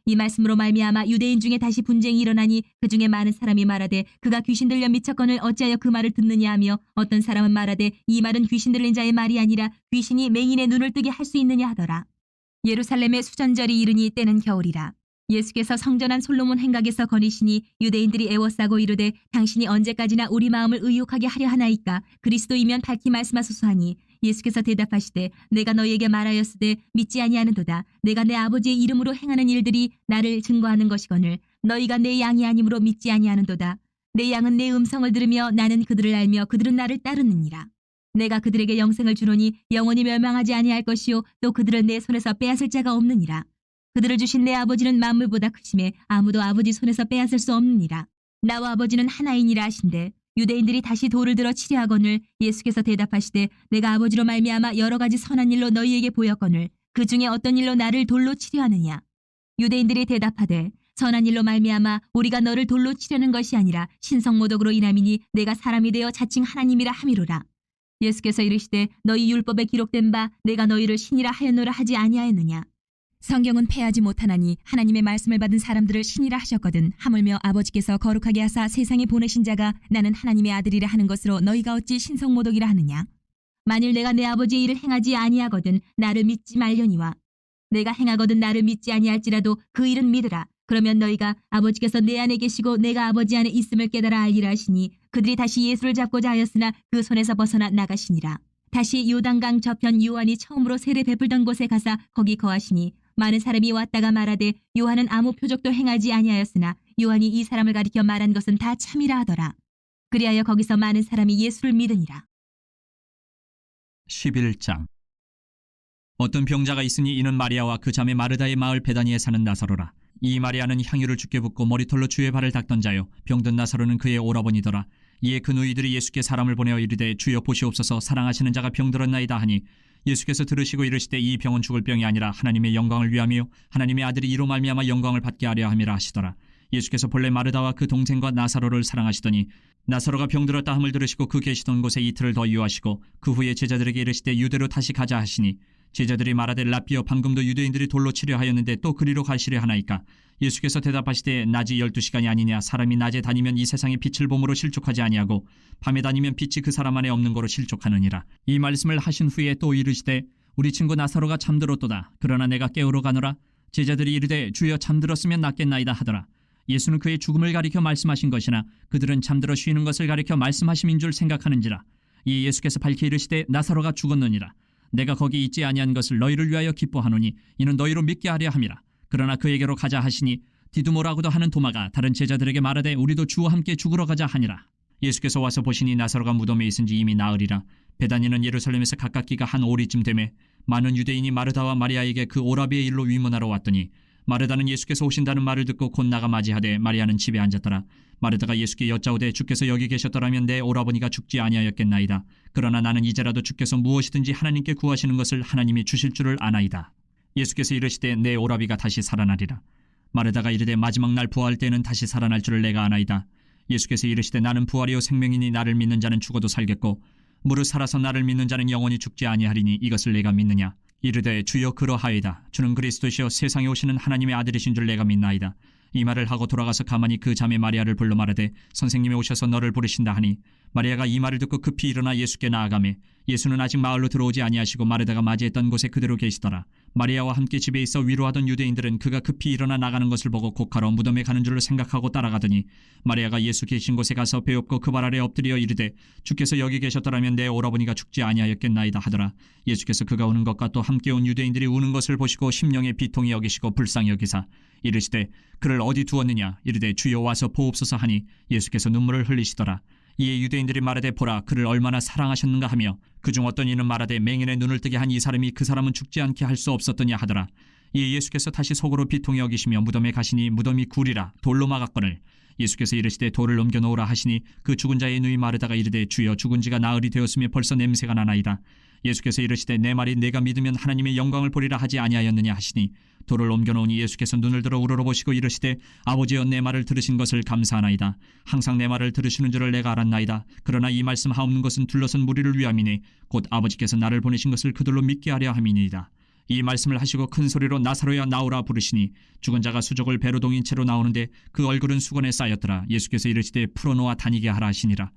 이 말씀으로 말미암아 유대인 중에 다시 분쟁이 일어나니 그 중에 많은 사람이 말하되 그가 귀신 들려 미쳤거늘 어찌하여 그 말을 듣느냐 하며 어떤 사람은 말하되 이 말은 귀신 들린 자의 말이 아니라 귀신이 맹인의 눈을 뜨게 할 수 있느냐 하더라. 예루살렘의 수전절이 이르니 때는 겨울이라. 예수께서 성전한 솔로몬 행각에서 거니시니 유대인들이 애워싸고 이르되 당신이 언제까지나 우리 마음을 의욕하게 하려 하나이까 그리스도이면 밝히 말씀하소서 하니 예수께서 대답하시되 내가 너희에게 말하였으되 믿지 아니하는도다. 내가 내 아버지의 이름으로 행하는 일들이 나를 증거하는 것이거늘 너희가 내 양이 아니므로 믿지 아니하는도다. 내 양은 내 음성을 들으며 나는 그들을 알며 그들은 나를 따르느니라. 내가 그들에게 영생을 주노니 영원히 멸망하지 아니할 것이요 또 그들을 내 손에서 빼앗을 자가 없느니라. 그들을 주신 내 아버지는 만물보다 크심에 아무도 아버지 손에서 빼앗을 수 없느니라. 나와 아버지는 하나이니라 하신대 유대인들이 다시 돌을 들어 치려하거늘 예수께서 대답하시되 내가 아버지로 말미암아 여러 가지 선한 일로 너희에게 보였거늘 그 중에 어떤 일로 나를 돌로 치려하느냐. 유대인들이 대답하되 선한 일로 말미암아 우리가 너를 돌로 치려는 것이 아니라 신성모독으로 인함이니 내가 사람이 되어 자칭 하나님이라 함이로라. 예수께서 이르시되 너희 율법에 기록된 바 내가 너희를 신이라 하였노라 하지 아니하였느냐. 성경은 패하지 못하나니 하나님의 말씀을 받은 사람들을 신이라 하셨거든 하물며 아버지께서 거룩하게 하사 세상에 보내신 자가 나는 하나님의 아들이라 하는 것으로 너희가 어찌 신성모독이라 하느냐. 만일 내가 내 아버지의 일을 행하지 아니하거든 나를 믿지 말려니와 내가 행하거든 나를 믿지 아니할지라도 그 일은 믿으라. 그러면 너희가 아버지께서 내 안에 계시고 내가 아버지 안에 있음을 깨달아 알리라 하시니 그들이 다시 예수를 잡고자 하였으나 그 손에서 벗어나 나가시니라. 다시 요단강 저편 요한이 처음으로 세례 베풀던 곳에 가사 거기 거하시니 많은 사람이 왔다가 말하되 요한은 아무 표적도 행하지 아니하였으나 요한이 이 사람을 가리켜 말한 것은 다 참이라 하더라. 그리하여 거기서 많은 사람이 예수를 믿으니라. 11장. 어떤 병자가 있으니 이는 마리아와 그 자매 마르다의 마을 베다니에 사는 나사로라. 이 마리아는 향유를 주께 붓고 머리털로 주의 발을 닦던 자요 병든 나사로는 그의 오라버니더라. 이에 그 누이들이 예수께 사람을 보내어 이르되 주여 보시옵소서 사랑하시는 자가 병들었나이다 하니 예수께서 들으시고 이르시되 이 병은 죽을 병이 아니라 하나님의 영광을 위함이요 하나님의 아들이 이로 말미암아 영광을 받게 하려 함이라 하시더라. 예수께서 본래 마르다와 그 동생과 나사로를 사랑하시더니 나사로가 병들었다 함을 들으시고 그 계시던 곳에 이틀을 더 유하시고 그 후에 제자들에게 이르시되 유대로 다시 가자 하시니 제자들이 말하되 라삐여 방금도 유대인들이 돌로 치려 하였는데 또 그리로 가시려 하나이까. 예수께서 대답하시되 낮이 12시간이 아니냐. 사람이 낮에 다니면 이 세상의 빛을 봄으로 실족하지 아니하고 밤에 다니면 빛이 그 사람 안에 없는 거로 실족하느니라. 이 말씀을 하신 후에 또 이르시되 우리 친구 나사로가 잠들었도다. 그러나 내가 깨우러 가노라. 제자들이 이르되 주여 잠들었으면 낫겠나이다 하더라. 예수는 그의 죽음을 가리켜 말씀하신 것이나 그들은 잠들어 쉬는 것을 가리켜 말씀하심인 줄 생각하는지라. 이 예수께서 밝히 이르시되 나사로가 죽었느니라. 내가 거기 있지 아니한 것을 너희를 위하여 기뻐하노니 이는 너희로 믿게 하려 함이라. 그러나 그에게로 가자 하시니 디두모라고도 하는 도마가 다른 제자들에게 말하되 우리도 주와 함께 죽으러 가자 하니라. 예수께서 와서 보시니 나사로가 무덤에 있은지 이미 나으리라. 베다니는 예루살렘에서 가깝기가 한 오리쯤 되매 많은 유대인이 마르다와 마리아에게 그 오라비의 일로 위문하러 왔더니 마르다는 예수께서 오신다는 말을 듣고 곧 나가 맞이하되 마리아는 집에 앉았더라. 마르다가 예수께 여짜오되 주께서 여기 계셨더라면 내 오라버니가 죽지 아니하였겠나이다. 그러나 나는 이제라도 주께서 무엇이든지 하나님께 구하시는 것을 하나님이 주실 줄을 아나이다. 예수께서 이르시되 내 오라비가 다시 살아나리라. 마르다가 이르되 마지막 날 부활 때는 다시 살아날 줄을 내가 아나이다. 예수께서 이르시되 나는 부활이요 생명이니 나를 믿는 자는 죽어도 살겠고 무릇 살아서 나를 믿는 자는 영원히 죽지 아니하리니 이것을 내가 믿느냐. 이르되 주여 그러하이다. 주는 그리스도시요 세상에 오시는 하나님의 아들이신 줄 내가 믿나이다. 이 말을 하고 돌아가서 가만히 그 자매 마리아를 불러 말하되 선생님이 오셔서 너를 부르신다 하니 마리아가 이 말을 듣고 급히 일어나 예수께 나아가매 예수는 아직 마을로 들어오지 아니하시고 마르다가 맞이했던 곳에 그대로 계시더라. 마리아와 함께 집에 있어 위로하던 유대인들은 그가 급히 일어나 나가는 것을 보고 곡하러 무덤에 가는 줄로 생각하고 따라가더니 마리아가 예수 계신 곳에 가서 배웁고 그 발 아래 엎드려 이르되 주께서 여기 계셨더라면 내 오라버니가 죽지 아니하였겠나이다 하더라. 예수께서 그가 우는 것과 또 함께 온 유대인들이 우는 것을 보시고 심령의 비통이 여기시고 불쌍히 여기사 이르시되 그를 어디 두었느냐. 이르되 주여 와서 보옵소서 하니 예수께서 눈물을 흘리시더라. 이에 유대인들이 말하되 보라 그를 얼마나 사랑하셨는가 하며 그중 어떤 이는 말하되 맹인의 눈을 뜨게 한 이 사람이 그 사람은 죽지 않게 할 수 없었더냐 하더라. 이에 예수께서 다시 속으로 비통히 여기시며 무덤에 가시니 무덤이 굴이라 돌로 막았거늘 예수께서 이르시되 돌을 옮겨 놓으라 하시니 그 죽은 자의 누이 마르다가 이르되 주여 죽은 지가 나흘이 되었으며 벌써 냄새가 나나이다. 예수께서 이르시되 내 말이 내가 믿으면 하나님의 영광을 보리라 하지 아니하였느냐 하시니 돌을 옮겨 놓으니 예수께서 눈을 들어 우러러보시고 이르시되 아버지여 내 말을 들으신 것을 감사하나이다. 항상 내 말을 들으시는 줄을 내가 알았나이다. 그러나 이 말씀 하옵는 것은 둘러선 무리를 위함이니 곧 아버지께서 나를 보내신 것을 그들로 믿게 하려 함이니이다. 이 말씀을 하시고 큰 소리로 나사로야 나오라 부르시니 죽은 자가 수족을 배로 동인 채로 나오는데 그 얼굴은 수건에 쌓였더라. 예수께서 이르시되 풀어놓아 다니게 하라 하시니라.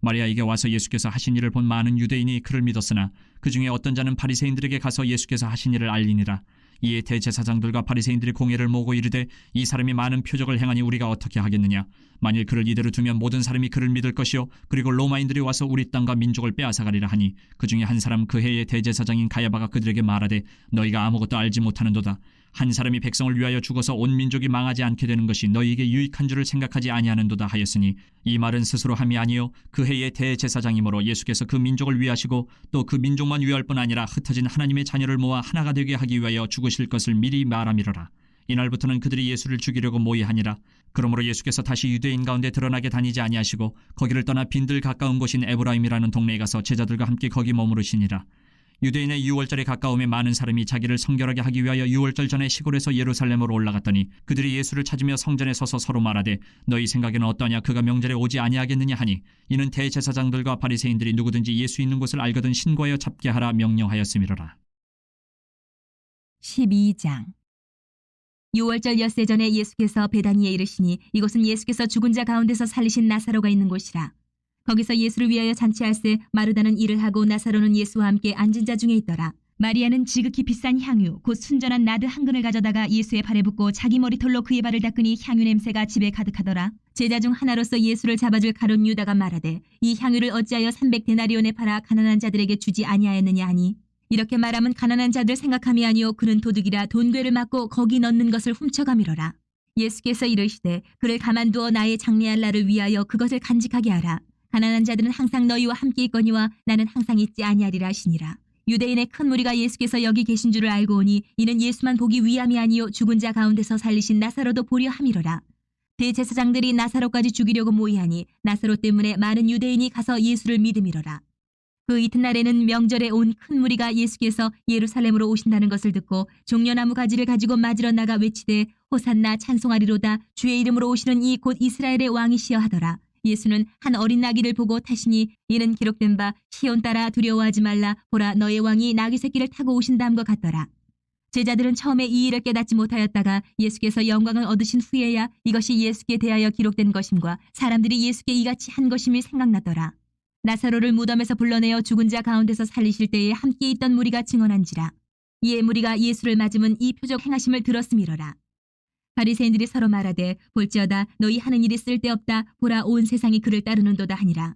마리아에게 와서 예수께서 하신 일을 본 많은 유대인이 그를 믿었으나 그 중에 어떤 자는 바리새인들에게 가서 예수께서 하신 일을 알리니라. 이에 대제사장들과 바리새인들이 공회를 모으고 이르되 이 사람이 많은 표적을 행하니 우리가 어떻게 하겠느냐. 만일 그를 이대로 두면 모든 사람이 그를 믿을 것이요 그리고 로마인들이 와서 우리 땅과 민족을 빼앗아가리라 하니 그 중에 한 사람 그 해의 대제사장인 가야바가 그들에게 말하되 너희가 아무것도 알지 못하는도다. 한 사람이 백성을 위하여 죽어서 온 민족이 망하지 않게 되는 것이 너희에게 유익한 줄을 생각하지 아니하는도다 하였으니 이 말은 스스로 함이 아니요 그 해의 대제사장이므로 예수께서 그 민족을 위하시고 또 그 민족만 위할 뿐 아니라 흩어진 하나님의 자녀를 모아 하나가 되게 하기 위하여 죽으실 것을 미리 말함이로라. 이날부터는 그들이 예수를 죽이려고 모의하니라. 그러므로 예수께서 다시 유대인 가운데 드러나게 다니지 아니하시고 거기를 떠나 빈들 가까운 곳인 에브라임이라는 동네에 가서 제자들과 함께 거기 머무르시니라. 유대인의 유월절에 가까움에 많은 사람이 자기를 성결하게 하기 위하여 유월절 전에 시골에서 예루살렘으로 올라갔더니 그들이 예수를 찾으며 성전에 서서 서로 말하되 너희 생각에는 어떠냐 그가 명절에 오지 아니하겠느냐 하니 이는 대제사장들과 바리새인들이 누구든지 예수 있는 곳을 알거든 신고하여 잡게 하라 명령하였음이로라. 12장. 유월절 엿새 전에 예수께서 베다니에 이르시니 이곳은 예수께서 죽은 자 가운데서 살리신 나사로가 있는 곳이라. 거기서 예수를 위하여 잔치할세 마르다는 일을 하고 나사로는 예수와 함께 앉은 자 중에 있더라. 마리아는 지극히 비싼 향유 곧 순전한 나드 한 근을 가져다가 예수의 발에 붓고 자기 머리털로 그의 발을 닦으니 향유 냄새가 집에 가득하더라. 제자 중 하나로서 예수를 잡아줄 가룟 유다가 말하되 이 향유를 어찌하여 300데나리온에 팔아 가난한 자들에게 주지 아니하였느냐 하니 이렇게 말하면 가난한 자들 생각함이 아니요 그는 도둑이라 돈괴를 맞고 거기 넣는 것을 훔쳐가미러라. 예수께서 이르시되 그를 가만두어 나의 장래할 날을 위하여 그것을 간직하게 하라. 가난한 자들은 항상 너희와 함께 있거니와 나는 항상 있지 아니하리라 하시니라. 유대인의 큰 무리가 예수께서 여기 계신 줄을 알고 오니 이는 예수만 보기 위함이 아니요 죽은 자 가운데서 살리신 나사로도 보려 함이로라. 대제사장들이 나사로까지 죽이려고 모의하니 나사로 때문에 많은 유대인이 가서 예수를 믿음이로라. 그 이튿날에는 명절에 온 큰 무리가 예수께서 예루살렘으로 오신다는 것을 듣고 종려나무 가지를 가지고 맞으러 나가 외치되 호산나 찬송하리로다 주의 이름으로 오시는 이 곧 이스라엘의 왕이시여 하더라. 예수는 한 어린 나귀를 보고 타시니 이는 기록된 바 시온 따라 두려워하지 말라 보라 너의 왕이 나귀 새끼를 타고 오신다함과 같더라. 제자들은 처음에 이 일을 깨닫지 못하였다가 예수께서 영광을 얻으신 후에야 이것이 예수께 대하여 기록된 것임과 사람들이 예수께 이같이 한 것임이 생각나더라. 나사로를 무덤에서 불러내어 죽은 자 가운데서 살리실 때에 함께 있던 무리가 증언한지라. 이에 무리가 예수를 맞으면 이 표적 행하심을 들었음이로라. 바리새인들이 서로 말하되 볼지어다 너희 하는 일이 쓸데없다 보라 온 세상이 그를 따르는도다 하니라.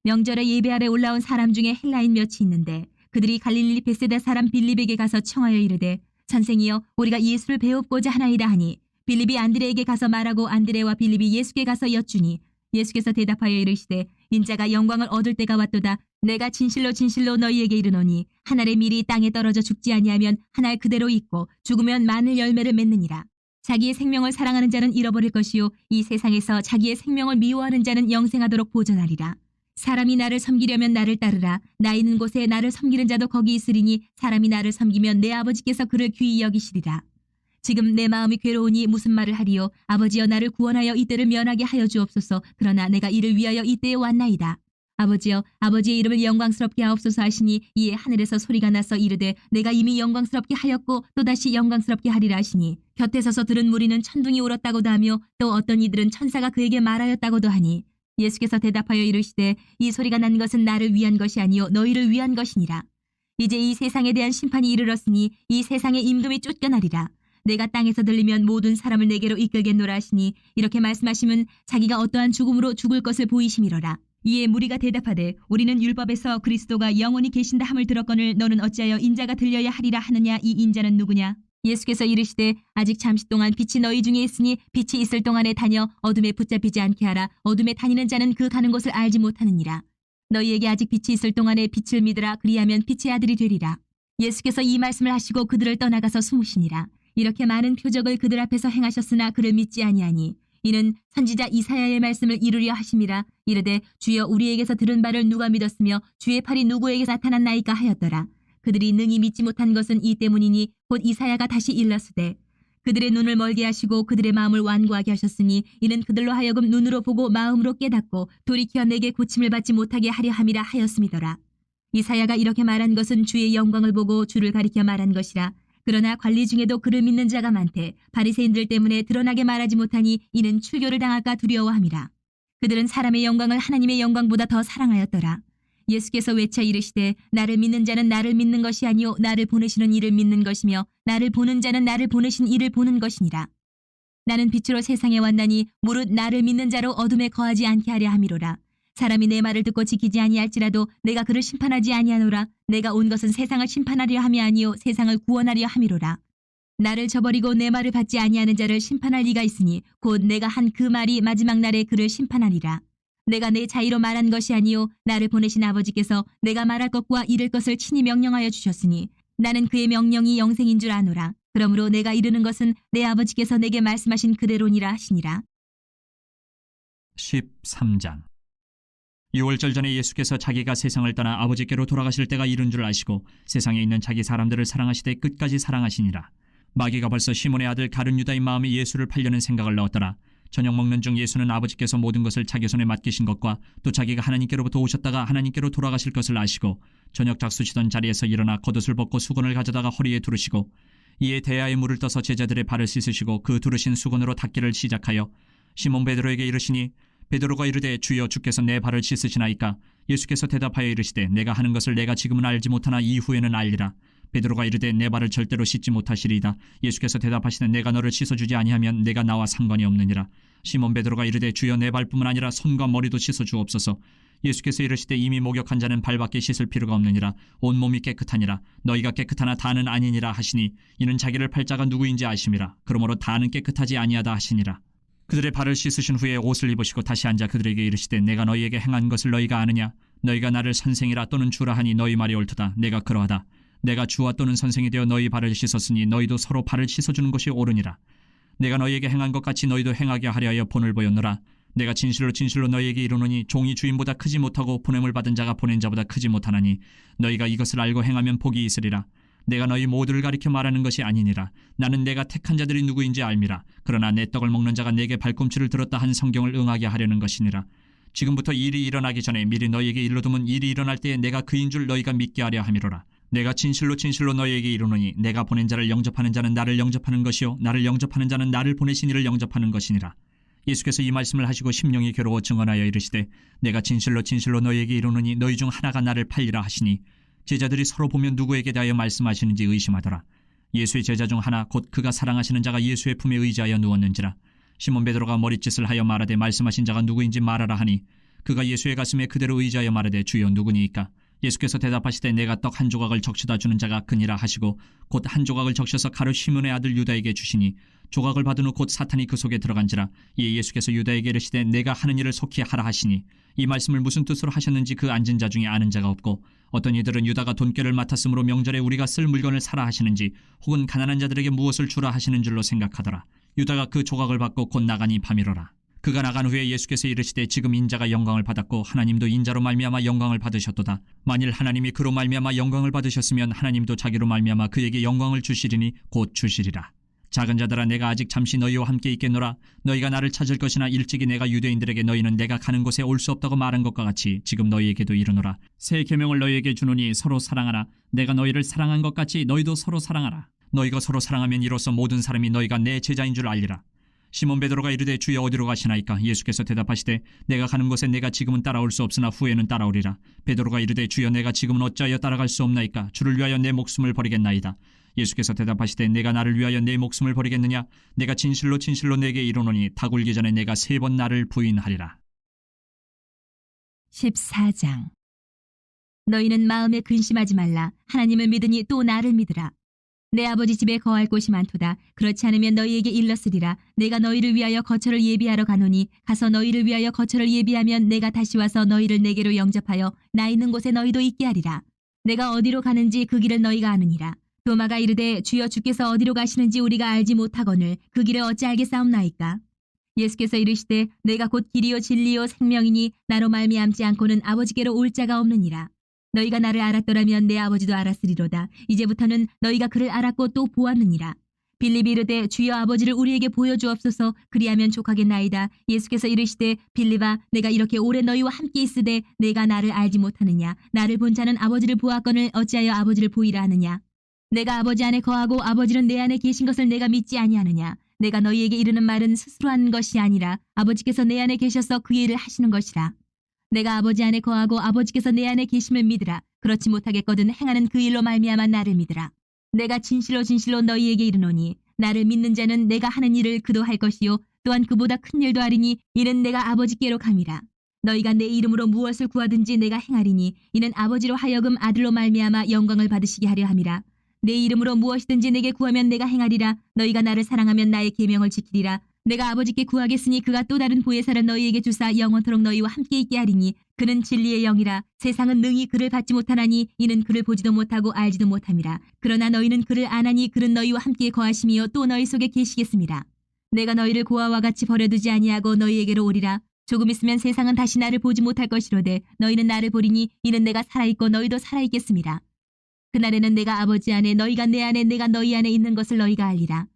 명절에 예배하러 올라온 사람 중에 헬라인 몇이 있는데 그들이 갈릴리 베세다 사람 빌립에게 가서 청하여 이르되 선생이여 우리가 예수를 배웁고자 하나이다 하니 빌립이 안드레에게 가서 말하고 안드레와 빌립이 예수께 가서 여쭈니 예수께서 대답하여 이르시되 인자가 영광을 얻을 때가 왔도다. 내가 진실로 진실로 너희에게 이르노니 한 알의 밀이 땅에 떨어져 죽지 아니하면 한 알 그대로 있고 죽으면 많은 열매를 맺느니라. 자기의 생명을 사랑하는 자는 잃어버릴 것이요 이 세상에서 자기의 생명을 미워하는 자는 영생하도록 보존하리라. 사람이 나를 섬기려면 나를 따르라. 나 있는 곳에 나를 섬기는 자도 거기 있으리니 사람이 나를 섬기면 내 아버지께서 그를 귀히 여기시리라. 지금 내 마음이 괴로우니 무슨 말을 하리요. 아버지여 나를 구원하여 이때를 면하게 하여 주옵소서. 그러나 내가 이를 위하여 이때에 왔나이다. 아버지여 아버지의 이름을 영광스럽게 하옵소서 하시니 이에 하늘에서 소리가 나서 이르되 내가 이미 영광스럽게 하였고 또다시 영광스럽게 하리라 하시니 곁에 서서 들은 무리는 천둥이 울었다고도 하며 또 어떤 이들은 천사가 그에게 말하였다고도 하니 예수께서 대답하여 이르시되 이 소리가 난 것은 나를 위한 것이 아니요 너희를 위한 것이니라. 이제 이 세상에 대한 심판이 이르렀으니 이 세상의 임금이 쫓겨나리라. 내가 땅에서 들리면 모든 사람을 내게로 이끌겠노라 하시니 이렇게 말씀하시면 자기가 어떠한 죽음으로 죽을 것을 보이심이로라. 이에 무리가 대답하되 우리는 율법에서 그리스도가 영원히 계신다 함을 들었거늘 너는 어찌하여 인자가 들려야 하리라 하느냐. 이 인자는 누구냐. 예수께서 이르시되 아직 잠시 동안 빛이 너희 중에 있으니 빛이 있을 동안에 다녀 어둠에 붙잡히지 않게 하라. 어둠에 다니는 자는 그 가는 곳을 알지 못하느니라. 너희에게 아직 빛이 있을 동안에 빛을 믿으라. 그리하면 빛의 아들이 되리라. 예수께서 이 말씀을 하시고 그들을 떠나가서 숨으시니라. 이렇게 많은 표적을 그들 앞에서 행하셨으나 그를 믿지 아니하니 이는 선지자 이사야의 말씀을 이루려 하심이라. 이르되 주여 우리에게서 들은 바를 누가 믿었으며 주의 팔이 누구에게 나타났나이까 하였더라. 그들이 능히 믿지 못한 것은 이 때문이니 곧 이사야가 다시 일렀으되 그들의 눈을 멀게 하시고 그들의 마음을 완고하게 하셨으니 이는 그들로 하여금 눈으로 보고 마음으로 깨닫고 돌이켜 내게 고침을 받지 못하게 하려 함이라 하였음이더라. 이사야가 이렇게 말한 것은 주의 영광을 보고 주를 가리켜 말한 것이라. 그러나 관리 중에도 그를 믿는 자가 많되 바리새인들 때문에 드러나게 말하지 못하니 이는 출교를 당할까 두려워함이라. 그들은 사람의 영광을 하나님의 영광보다 더 사랑하였더라. 예수께서 외쳐 이르시되 나를 믿는 자는 나를 믿는 것이 아니요 나를 보내시는 이를 믿는 것이며 나를 보는 자는 나를 보내신 이를 보는 것이니라. 나는 빛으로 세상에 왔나니 무릇 나를 믿는 자로 어둠에 거하지 않게 하려 함이로라. 사람이 내 말을 듣고 지키지 아니할지라도 내가 그를 심판하지 아니하노라. 내가 온 것은 세상을 심판하려 함이 아니요 세상을 구원하려 함이로라. 나를 저버리고 내 말을 받지 아니하는 자를 심판할 이가 있으니 곧 내가 한 그 말이 마지막 날에 그를 심판하리라. 내가 내 자의로 말한 것이 아니요 나를 보내신 아버지께서 내가 말할 것과 이를 것을 친히 명령하여 주셨으니 나는 그의 명령이 영생인 줄 아노라. 그러므로 내가 이르는 것은 내 아버지께서 내게 말씀하신 그대로니라 하시니라. 13장. 유월절 전에 예수께서 자기가 세상을 떠나 아버지께로 돌아가실 때가 이른 줄 아시고 세상에 있는 자기 사람들을 사랑하시되 끝까지 사랑하시니라. 마귀가 벌써 시몬의 아들 가룟 유다의 마음에 예수를 팔려는 생각을 넣었더라. 저녁 먹는 중 예수는 아버지께서 모든 것을 자기 손에 맡기신 것과 또 자기가 하나님께로부터 오셨다가 하나님께로 돌아가실 것을 아시고 저녁 작수시던 자리에서 일어나 겉옷을 벗고 수건을 가져다가 허리에 두르시고 이에 대야에 물을 떠서 제자들의 발을 씻으시고 그 두르신 수건으로 닦기를 시작하여 시몬 베드로에게 이르시니 베드로가 이르되 주여 주께서 내 발을 씻으시나이까. 예수께서 대답하여 이르시되 내가 하는 것을 내가 지금은 알지 못하나 이후에는 알리라. 베드로가 이르되 내 발을 절대로 씻지 못하시리이다. 예수께서 대답하시되 내가 너를 씻어주지 아니하면 내가 나와 상관이 없느니라. 시몬 베드로가 이르되 주여 내 발뿐만 아니라 손과 머리도 씻어주옵소서. 예수께서 이르시되 이미 목욕한 자는 발밖에 씻을 필요가 없느니라. 온몸이 깨끗하니라. 너희가 깨끗하나 다는 아니니라 하시니 이는 자기를 팔 자가 누구인지 아심이라. 그러므로 다는 깨끗하지 아니하다 하시니라. 그들의 발을 씻으신 후에 옷을 입으시고 다시 앉아 그들에게 이르시되 내가 너희에게 행한 것을 너희가 아느냐. 너희가 나를 선생이라 또는 주라 하니 너희 말이 옳도다. 내가 그러하다. 내가 주와 또는 선생이 되어 너희 발을 씻었으니 너희도 서로 발을 씻어주는 것이 옳으니라. 내가 너희에게 행한 것 같이 너희도 행하게 하려 하여 본을 보였노라. 내가 진실로 진실로 너희에게 이르노니 종이 주인보다 크지 못하고 보냄을 받은 자가 보낸 자보다 크지 못하나니 너희가 이것을 알고 행하면 복이 있으리라. 내가 너희 모두를 가리켜 말하는 것이 아니니라. 나는 내가 택한 자들이 누구인지 알미라. 그러나 내 떡을 먹는 자가 내게 발꿈치를 들었다 한 성경을 응하게 하려는 것이니라. 지금부터 일이 일어나기 전에 미리 너희에게 일러두면 일이 일어날 때에 내가 그인 줄 너희가 믿게 하려 함이로라. 내가 진실로 진실로 너희에게 이르노니 내가 보낸 자를 영접하는 자는 나를 영접하는 것이요 나를 영접하는 자는 나를 보내신 이를 영접하는 것이니라. 예수께서 이 말씀을 하시고 심령이 괴로워 증언하여 이르시되 내가 진실로 진실로 너희에게 이르노니 너희 중 하나가 나를 팔리라 하시니 제자들이 서로 보면 누구에게 대하여 말씀하시는지 의심하더라. 예수의 제자 중 하나 곧 그가 사랑하시는 자가 예수의 품에 의지하여 누웠는지라. 시몬 베드로가 머릿짓을 하여 말하되 말씀하신 자가 누구인지 말하라 하니 그가 예수의 가슴에 그대로 의지하여 말하되 주여 누구니이까. 예수께서 대답하시되 내가 떡 한 조각을 적셔다 주는 자가 그니라 하시고 곧 한 조각을 적셔서 가룟 시몬의 아들 유다에게 주시니 조각을 받은 후 곧 사탄이 그 속에 들어간지라. 이에 예수께서 유다에게 이르시되 내가 하는 일을 속히 하라 하시니 이 말씀을 무슨 뜻으로 하셨는지 그 앉은 자 중에 아는 자가 없고 어떤 이들은 유다가 돈꾀를 맡았으므로 명절에 우리가 쓸 물건을 사라 하시는지 혹은 가난한 자들에게 무엇을 주라 하시는 줄로 생각하더라. 유다가 그 조각을 받고 곧 나가니 밤이로라. 그가 나간 후에 예수께서 이르시되 지금 인자가 영광을 받았고 하나님도 인자로 말미암아 영광을 받으셨도다. 만일 하나님이 그로 말미암아 영광을 받으셨으면 하나님도 자기로 말미암아 그에게 영광을 주시리니 곧 주시리라. 작은 자들아 내가 아직 잠시 너희와 함께 있겠노라. 너희가 나를 찾을 것이나 일찍이 내가 유대인들에게 너희는 내가 가는 곳에 올 수 없다고 말한 것과 같이 지금 너희에게도 이르노라. 새 계명을 너희에게 주노니 서로 사랑하라. 내가 너희를 사랑한 것 같이 너희도 서로 사랑하라. 너희가 서로 사랑하면 이로써 모든 사람이 너희가 내 제자인 줄 알리라. 시몬 베드로가 이르되 주여 어디로 가시나이까. 예수께서 대답하시되 내가 가는 곳에 내가 지금은 따라올 수 없으나 후에는 따라오리라. 베드로가 이르되 주여 내가 지금은 어찌하여 따라갈 수 없나이까. 주를 위하여 내 목숨을 버리겠나이다. 예수께서 대답하시되 내가 나를 위하여 내 목숨을 버리겠느냐. 내가 진실로 진실로 내게 이르노니 다 굴기 전에 내가 3번 나를 부인하리라. 14장. 너희는 마음에 근심하지 말라. 하나님을 믿으니 또 나를 믿으라. 내 아버지 집에 거할 곳이 많도다. 그렇지 않으면 너희에게 일렀으리라. 내가 너희를 위하여 거처를 예비하러 가노니 가서 너희를 위하여 거처를 예비하면 내가 다시 와서 너희를 내게로 영접하여 나 있는 곳에 너희도 있게 하리라. 내가 어디로 가는지 그 길을 너희가 아느니라. 도마가 이르되 주여 주께서 어디로 가시는지 우리가 알지 못하거늘 그 길을 어찌 알겠사옵나이까. 예수께서 이르시되 내가 곧 길이요 진리요 생명이니 나로 말미암지 않고는 아버지께로 올 자가 없느니라. 너희가 나를 알았더라면 내 아버지도 알았으리로다. 이제부터는 너희가 그를 알았고 또 보았느니라. 빌립이 이르되 주여 아버지를 우리에게 보여주옵소서. 그리하면 족하겠나이다. 예수께서 이르시되 빌립아 내가 이렇게 오래 너희와 함께 있으되 내가 나를 알지 못하느냐. 나를 본 자는 아버지를 보았거늘 어찌하여 아버지를 보이라 하느냐. 내가 아버지 안에 거하고 아버지는 내 안에 계신 것을 내가 믿지 아니하느냐. 내가 너희에게 이르는 말은 스스로 하는 것이 아니라 아버지께서 내 안에 계셔서 그 일을 하시는 것이라. 내가 아버지 안에 거하고 아버지께서 내 안에 계심을 믿으라. 그렇지 못하겠거든 행하는 그 일로 말미암아 나를 믿으라. 내가 진실로 진실로 너희에게 이르노니 나를 믿는 자는 내가 하는 일을 그도 할 것이요 또한 그보다 큰 일도 하리니 이는 내가 아버지께로 감이라. 너희가 내 이름으로 무엇을 구하든지 내가 행하리니 이는 아버지로 하여금 아들로 말미암아 영광을 받으시게 하려 함이라. 내 이름으로 무엇이든지 내게 구하면 내가 행하리라. 너희가 나를 사랑하면 나의 계명을 지키리라. 내가 아버지께 구하겠으니 그가 또 다른 보혜사를 너희에게 주사 영원토록 너희와 함께 있게 하리니 그는 진리의 영이라. 세상은 능히 그를 받지 못하나니 이는 그를 보지도 못하고 알지도 못함이라. 그러나 너희는 그를 아나니 그는 너희와 함께 거하심이요 또 너희 속에 계시겠습니다. 내가 너희를 고아와 같이 버려두지 아니하고 너희에게로 오리라. 조금 있으면 세상은 다시 나를 보지 못할 것이로되 너희는 나를 보리니 이는 내가 살아있고 너희도 살아있겠습니다. 그날에는 내가 아버지 안에 너희가 내 안에 내가 너희 안에 있는 것을 너희가 알리라.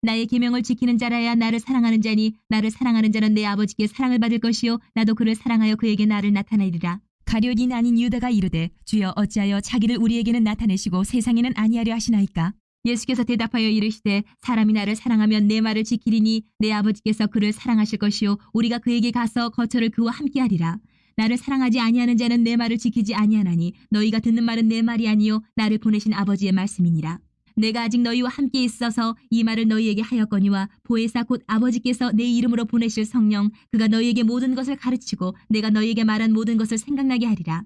나의 계명을 지키는 자라야 나를 사랑하는 자니 나를 사랑하는 자는 내 아버지께 사랑을 받을 것이요 나도 그를 사랑하여 그에게 나를 나타내리라. 가룟인 아닌 유다가 이르되 주여 어찌하여 자기를 우리에게는 나타내시고 세상에는 아니하려 하시나이까. 예수께서 대답하여 이르시되 사람이 나를 사랑하면 내 말을 지키리니 내 아버지께서 그를 사랑하실 것이요 우리가 그에게 가서 거처를 그와 함께하리라. 나를 사랑하지 아니하는 자는 내 말을 지키지 아니하나니 너희가 듣는 말은 내 말이 아니요 나를 보내신 아버지의 말씀이니라. 내가 아직 너희와 함께 있어서 이 말을 너희에게 하였거니와 보혜사 곧 아버지께서 내 이름으로 보내실 성령 그가 너희에게 모든 것을 가르치고 내가 너희에게 말한 모든 것을 생각나게 하리라.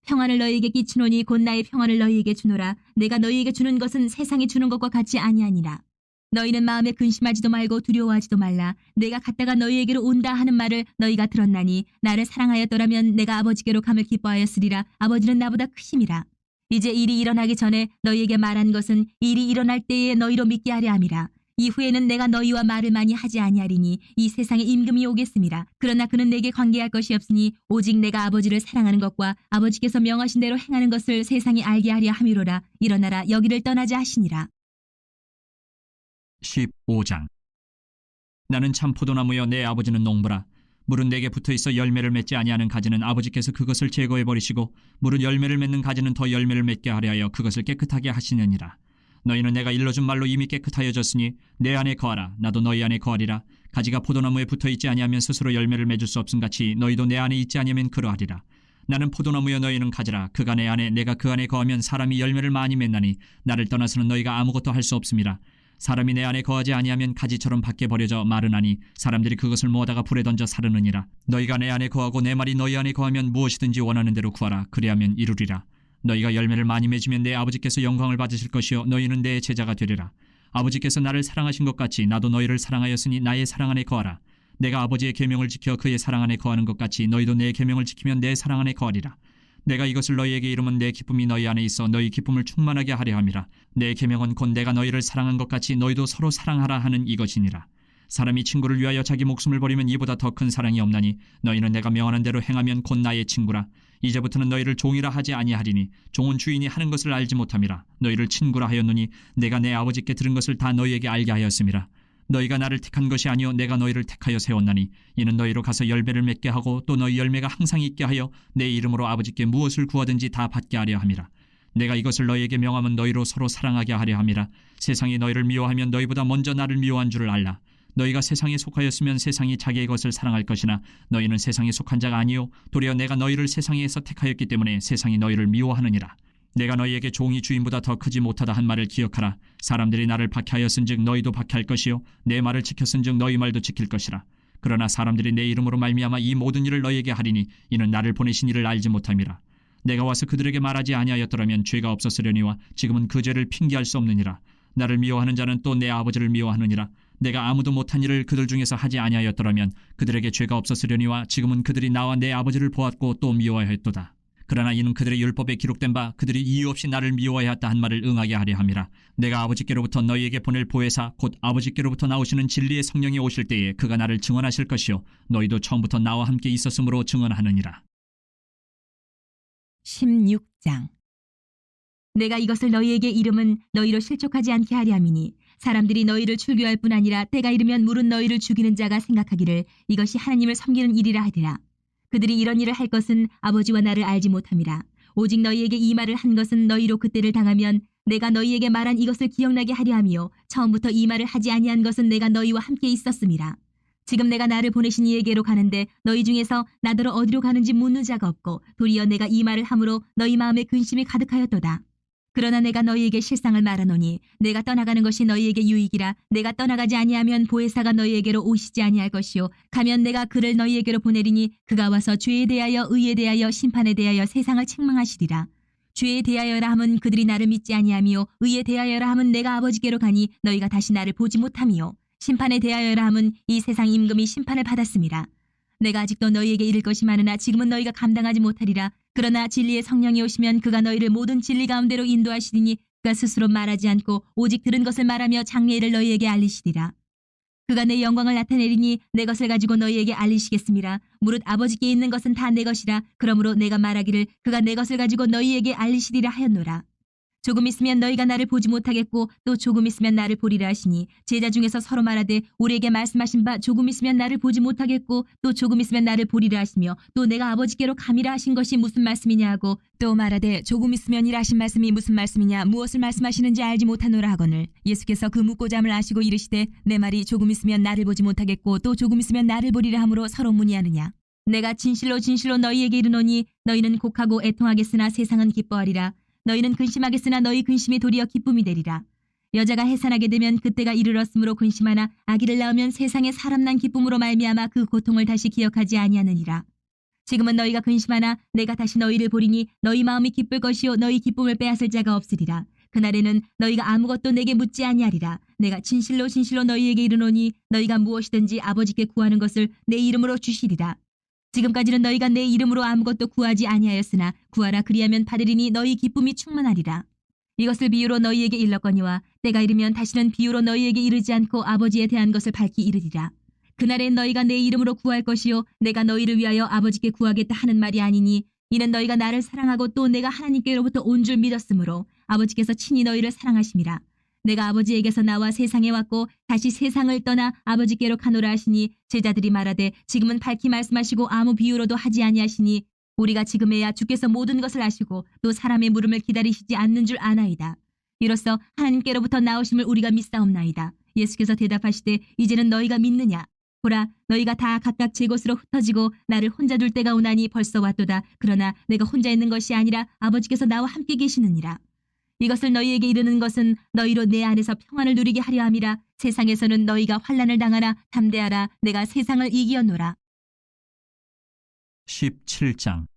평안을 너희에게 끼치노니 곧 나의 평안을 너희에게 주노라. 내가 너희에게 주는 것은 세상이 주는 것과 같이 아니하니라. 너희는 마음에 근심하지도 말고 두려워하지도 말라. 내가 갔다가 너희에게로 온다 하는 말을 너희가 들었나니 나를 사랑하였더라면 내가 아버지께로 감을 기뻐하였으리라. 아버지는 나보다 크심이라. 이제 일이 일어나기 전에 너희에게 말한 것은 일이 일어날 때에 너희로 믿게 하려 함이라. 이후에는 내가 너희와 말을 많이 하지 아니하리니 이 세상에 임금이 오겠습니다. 그러나 그는 내게 관계할 것이 없으니 오직 내가 아버지를 사랑하는 것과 아버지께서 명하신 대로 행하는 것을 세상이 알게 하려 함이로라. 일어나라 여기를 떠나자 하시니라. 15장. 나는 참 포도나무여 내 아버지는 농부라. 물은 내게 붙어있어 열매를 맺지 아니하는 가지는 아버지께서 그것을 제거해버리시고 물은 열매를 맺는 가지는 더 열매를 맺게 하려 하여 그것을 깨끗하게 하시느니라. 너희는 내가 일러준 말로 이미 깨끗하여졌으니 내 안에 거하라. 나도 너희 안에 거하리라. 가지가 포도나무에 붙어있지 아니하면 스스로 열매를 맺을 수 없음같이 너희도 내 안에 있지 아니하면 그러하리라. 나는 포도나무여 너희는 가지라. 그가 내 안에 내가 그 안에 거하면 사람이 열매를 많이 맺나니 나를 떠나서는 너희가 아무것도 할 수 없음이라. 사람이 내 안에 거하지 아니하면 가지처럼 밖에 버려져 마르나니 사람들이 그것을 모아다가 불에 던져 사르느니라. 너희가 내 안에 거하고 내 말이 너희 안에 거하면 무엇이든지 원하는 대로 구하라. 그리하면 이루리라. 너희가 열매를 많이 맺으면 내 아버지께서 영광을 받으실 것이요 너희는 내 제자가 되리라. 아버지께서 나를 사랑하신 것 같이 나도 너희를 사랑하였으니 나의 사랑 안에 거하라. 내가 아버지의 계명을 지켜 그의 사랑 안에 거하는 것 같이 너희도 내 계명을 지키면 내 사랑 안에 거하리라. 내가 이것을 너희에게 이르면 내 기쁨이 너희 안에 있어 너희 기쁨을 충만하게 하려 함이라. 내 계명은 곧 내가 너희를 사랑한 것 같이 너희도 서로 사랑하라 하는 이것이니라. 사람이 친구를 위하여 자기 목숨을 버리면 이보다 더 큰 사랑이 없나니 너희는 내가 명하는 대로 행하면 곧 나의 친구라. 이제부터는 너희를 종이라 하지 아니하리니 종은 주인이 하는 것을 알지 못함이라. 너희를 친구라 하였노니 내가 내 아버지께 들은 것을 다 너희에게 알게 하였음이라. 너희가 나를 택한 것이 아니요 내가 너희를 택하여 세웠나니 이는 너희로 가서 열매를 맺게 하고 또 너희 열매가 항상 있게 하여 내 이름으로 아버지께 무엇을 구하든지 다 받게 하려 함이라. 내가 이것을 너희에게 명하면 너희로 서로 사랑하게 하려 함이라. 세상이 너희를 미워하면 너희보다 먼저 나를 미워한 줄을 알라. 너희가 세상에 속하였으면 세상이 자기의 것을 사랑할 것이나 너희는 세상에 속한 자가 아니요 도리어 내가 너희를 세상에서 택하였기 때문에 세상이 너희를 미워하느니라. 내가 너희에게 종이 주인보다 더 크지 못하다 한 말을 기억하라. 사람들이 나를 박해하였은즉 너희도 박해할 것이요 내 말을 지켰은즉 너희 말도 지킬 것이라. 그러나 사람들이 내 이름으로 말미암아 이 모든 일을 너희에게 하리니 이는 나를 보내신 이를 알지 못함이라. 내가 와서 그들에게 말하지 아니하였더라면 죄가 없었으려니와 지금은 그 죄를 핑계할 수 없느니라. 나를 미워하는 자는 또 내 아버지를 미워하느니라. 내가 아무도 못한 일을 그들 중에서 하지 아니하였더라면 그들에게 죄가 없었으려니와 지금은 그들이 나와 내 아버지를 보았고 또 미워하였도다. 그러나 이는 그들의 율법에 기록된 바 그들이 이유 없이 나를 미워해야 했다 한 말을 응하게 하려 함이라. 내가 아버지께로부터 너희에게 보낼 보혜사 곧 아버지께로부터 나오시는 진리의 성령이 오실 때에 그가 나를 증언하실 것이요 너희도 처음부터 나와 함께 있었으므로 증언하느니라. 16장. 내가 이것을 너희에게 이름은 너희로 실족하지 않게 하려 함이니 사람들이 너희를 출교할 뿐 아니라 때가 이르면 물은 너희를 죽이는 자가 생각하기를 이것이 하나님을 섬기는 일이라 하리라. 그들이 이런 일을 할 것은 아버지와 나를 알지 못함이라. 오직 너희에게 이 말을 한 것은 너희로 그때를 당하면 내가 너희에게 말한 이것을 기억나게 하려 함이요 처음부터 이 말을 하지 아니한 것은 내가 너희와 함께 있었음이라. 지금 내가 나를 보내신 이에게로 가는데 너희 중에서 나더러 어디로 가는지 묻는 자가 없고 도리어 내가 이 말을 함으로 너희 마음에 근심이 가득하였도다. 그러나 내가 너희에게 실상을 말하노니 내가 떠나가는 것이 너희에게 유익이라. 내가 떠나가지 아니하면 보혜사가 너희에게로 오시지 아니할 것이요 가면 내가 그를 너희에게로 보내리니 그가 와서 죄에 대하여 의에 대하여 심판에 대하여 세상을 책망하시리라. 죄에 대하여라 함은 그들이 나를 믿지 아니하며 의에 대하여라 함은 내가 아버지께로 가니 너희가 다시 나를 보지 못하며 심판에 대하여라 함은 이 세상 임금이 심판을 받았음이라. 내가 아직도 너희에게 이를 것이 많으나 지금은 너희가 감당하지 못하리라. 그러나 진리의 성령이 오시면 그가 너희를 모든 진리 가운데로 인도하시리니 그가 스스로 말하지 않고 오직 들은 것을 말하며 장래일을 너희에게 알리시리라. 그가 내 영광을 나타내리니 내 것을 가지고 너희에게 알리시겠음이라. 무릇 아버지께 있는 것은 다 내 것이라. 그러므로 내가 말하기를 그가 내 것을 가지고 너희에게 알리시리라 하였노라. 조금 있으면 너희가 나를 보지 못하겠고 또 조금 있으면 나를 보리라 하시니 제자 중에서 서로 말하되 우리에게 말씀하신 바 조금 있으면 나를 보지 못하겠고 또 조금 있으면 나를 보리라 하시며 또 내가 아버지께로 감이라 하신 것이 무슨 말씀이냐 하고 또 말하되 조금 있으면이라 하신 말씀이 무슨 말씀이냐 무엇을 말씀하시는지 알지 못하노라 하거늘 예수께서 그 묻고자 함을 아시고 이르시되 내 말이 조금 있으면 나를 보지 못하겠고 또 조금 있으면 나를 보리라 함으로 서로 문의하느냐. 내가 진실로 진실로 너희에게 이르노니 너희는 곡하고 애통하겠으나 세상은 기뻐하리라. 너희는 근심하겠으나 너희 근심이 도리어 기쁨이 되리라. 여자가 해산하게 되면 그때가 이르렀으므로 근심하나 아기를 낳으면 세상에 사람 난 기쁨으로 말미암아 그 고통을 다시 기억하지 아니하느니라. 지금은 너희가 근심하나 내가 다시 너희를 보리니 너희 마음이 기쁠 것이요 너희 기쁨을 빼앗을 자가 없으리라. 그날에는 너희가 아무것도 내게 묻지 아니하리라. 내가 진실로 진실로 너희에게 이르노니 너희가 무엇이든지 아버지께 구하는 것을 내 이름으로 주시리라. 지금까지는 너희가 내 이름으로 아무것도 구하지 아니하였으나 구하라 그리하면 받으리니 너희 기쁨이 충만하리라. 이것을 비유로 너희에게 일렀거니와 때가 이르면 다시는 비유로 너희에게 이르지 않고 아버지에 대한 것을 밝히 이르리라. 그날엔 너희가 내 이름으로 구할 것이요 내가 너희를 위하여 아버지께 구하겠다 하는 말이 아니니 이는 너희가 나를 사랑하고 또 내가 하나님께로부터 온 줄 믿었으므로 아버지께서 친히 너희를 사랑하심이라. 내가 아버지에게서 나와 세상에 왔고 다시 세상을 떠나 아버지께로 가노라 하시니 제자들이 말하되 지금은 밝히 말씀하시고 아무 비유로도 하지 아니하시니 우리가 지금에야 주께서 모든 것을 아시고 또 사람의 물음을 기다리시지 않는 줄 아나이다. 이로써 하나님께로부터 나오심을 우리가 믿사옵나이다. 예수께서 대답하시되 이제는 너희가 믿느냐. 보라 너희가 다 각각 제 곳으로 흩어지고 나를 혼자 둘 때가 오나니 벌써 왔도다. 그러나 내가 혼자 있는 것이 아니라 아버지께서 나와 함께 계시느니라. 이것을 너희에게 이르는 것은 너희로 내 안에서 평안을 누리게 하려 함이라. 세상에서는 너희가 환난을 당하나 담대하라. 내가 세상을 이기었노라. 17장.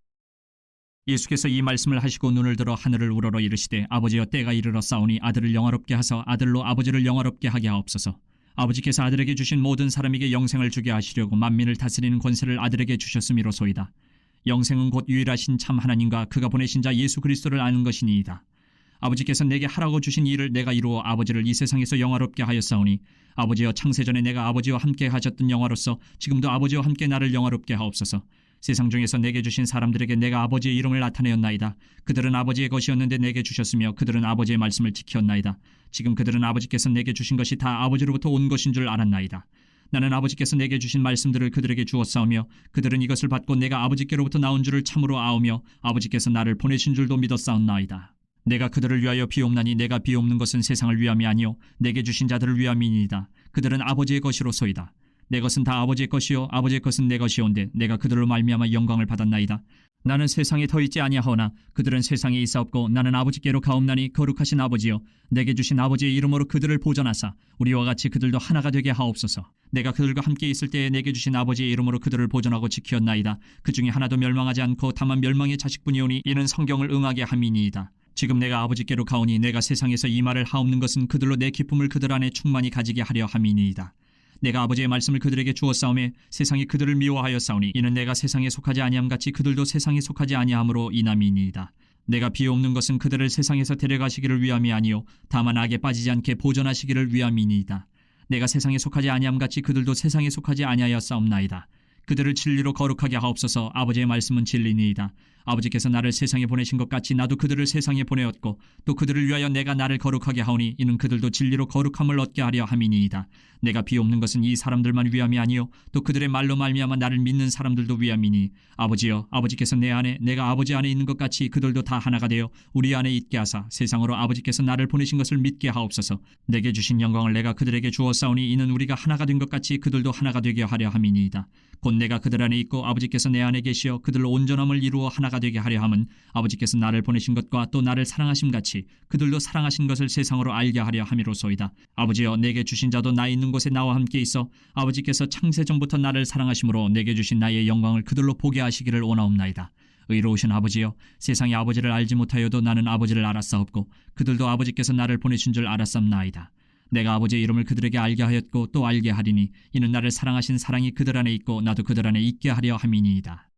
예수께서 이 말씀을 하시고 눈을 들어 하늘을 우러러 이르시되 아버지여 때가 이르렀사오니 아들을 영화롭게 하사 아들로 아버지를 영화롭게 하게 하옵소서. 아버지께서 아들에게 주신 모든 사람에게 영생을 주게 하시려고 만민을 다스리는 권세를 아들에게 주셨음이로소이다. 영생은 곧 유일하신 참 하나님과 그가 보내신 자 예수 그리스도를 아는 것이니이다. 아버지께서 내게 하라고 주신 일을 내가 이루어 아버지를 이 세상에서 영화롭게 하였사오니 아버지여 창세전에 내가 아버지와 함께 하셨던 영화로서 지금도 아버지와 함께 나를 영화롭게 하옵소서. 세상 중에서 내게 주신 사람들에게 내가 아버지의 이름을 나타내었나이다. 그들은 아버지의 것이었는데 내게 주셨으며 그들은 아버지의 말씀을 지켰나이다. 지금 그들은 아버지께서 내게 주신 것이 다 아버지로부터 온 것인 줄 알았나이다. 나는 아버지께서 내게 주신 말씀들을 그들에게 주었사오며 그들은 이것을 받고 내가 아버지께로부터 나온 줄을 참으로 아오며 아버지께서 나를 보내신 줄도 믿었사옵나이다. 내가 그들을 위하여 비옵나니 내가 비옵는 것은 세상을 위함이 아니요 내게 주신 자들을 위함이니이다. 그들은 아버지의 것이로소이다. 내 것은 다 아버지의 것이요 아버지의 것은 내 것이온데 내가 그들로 말미암아 영광을 받았나이다. 나는 세상에 더 있지 아니하오나 그들은 세상에 있사옵고 나는 아버지께로 가옵나니 거룩하신 아버지여 내게 주신 아버지의 이름으로 그들을 보존하사 우리와 같이 그들도 하나가 되게 하옵소서. 내가 그들과 함께 있을 때에 내게 주신 아버지의 이름으로 그들을 보존하고 지키었나이다. 그 중에 하나도 멸망하지 않고 다만 멸망의 자식뿐이오니 이는 성경을 응하게 함이니이다. 지금 내가 아버지께로 가오니 내가 세상에서 이 말을 하옵는 것은 그들로 내 기쁨을 그들 안에 충만히 가지게 하려 함이니이다. 내가 아버지의 말씀을 그들에게 주었사오매 세상이 그들을 미워하여 싸우니 이는 내가 세상에 속하지 아니함 같이 그들도 세상에 속하지 아니함으로 인함이니이다. 내가 비옵는 것은 그들을 세상에서 데려가시기를 위함이 아니요 다만 악에 빠지지 않게 보존하시기를 위함이니이다. 내가 세상에 속하지 아니함 같이 그들도 세상에 속하지 아니하였사옵나이다. 그들을 진리로 거룩하게 하옵소서. 아버지의 말씀은 진리니이다. 아버지께서 나를 세상에 보내신 것 같이 나도 그들을 세상에 보내었고 또 그들을 위하여 내가 나를 거룩하게 하오니 이는 그들도 진리로 거룩함을 얻게 하려 함이니이다. 내가 비옵는 것은 이 사람들만 위함이 아니요 또 그들의 말로 말미암아 나를 믿는 사람들도 위함이니 아버지여 아버지께서 내 안에 내가 아버지 안에 있는 것 같이 그들도 다 하나가 되어 우리 안에 있게 하사 세상으로 아버지께서 나를 보내신 것을 믿게 하옵소서. 내게 주신 영광을 내가 그들에게 주었사오니 이는 우리가 하나가 된 것 같이 그들도 하나가 되게 하려 함이니이다. 곧 내가 그들 안에 있고 아버지께서 내 안에 계시어 그들로 온전함을 이루어 하나가 되게 하려 함은 아버지께서 나를 보내신 것과 또 나를 사랑하심 같이 그들도 사랑하신 것을 세상으로 알게 하려 함이로소이다. 아버지여 내게 주신 자도 나 있는 곳에 나와 함께 있어 아버지께서 창세 전부터 나를 사랑하심으로 내게 주신 나의 영광을 그들로 보게 하시기를 원하옵나이다. 의로우신 아버지여 세상이 아버지를 알지 못하여도 나는 아버지를 알았사옵고 그들도 아버지께서 나를 보내신 줄 알았사옵나이다. 내가 아버지의 이름을 그들에게 알게 하였고 또 알게 하리니 이는 나를 사랑하신 사랑이 그들 안에 있고 나도 그들 안에 있게 하려 함이니이다.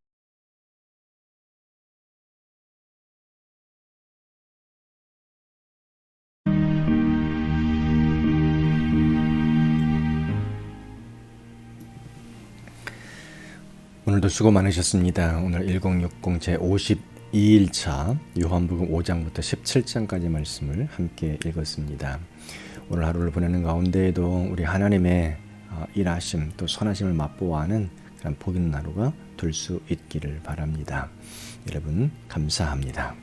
오늘도 수고 많으셨습니다. 오늘 1060 제52일차 요한복음 5장부터 17장까지 말씀을 함께 읽었습니다. 오늘 하루를 보내는 가운데에도 우리 하나님의 일하심 또 선하심을 맛보아하는 그런 복 있는 하루가 될 수 있기를 바랍니다. 여러분 감사합니다.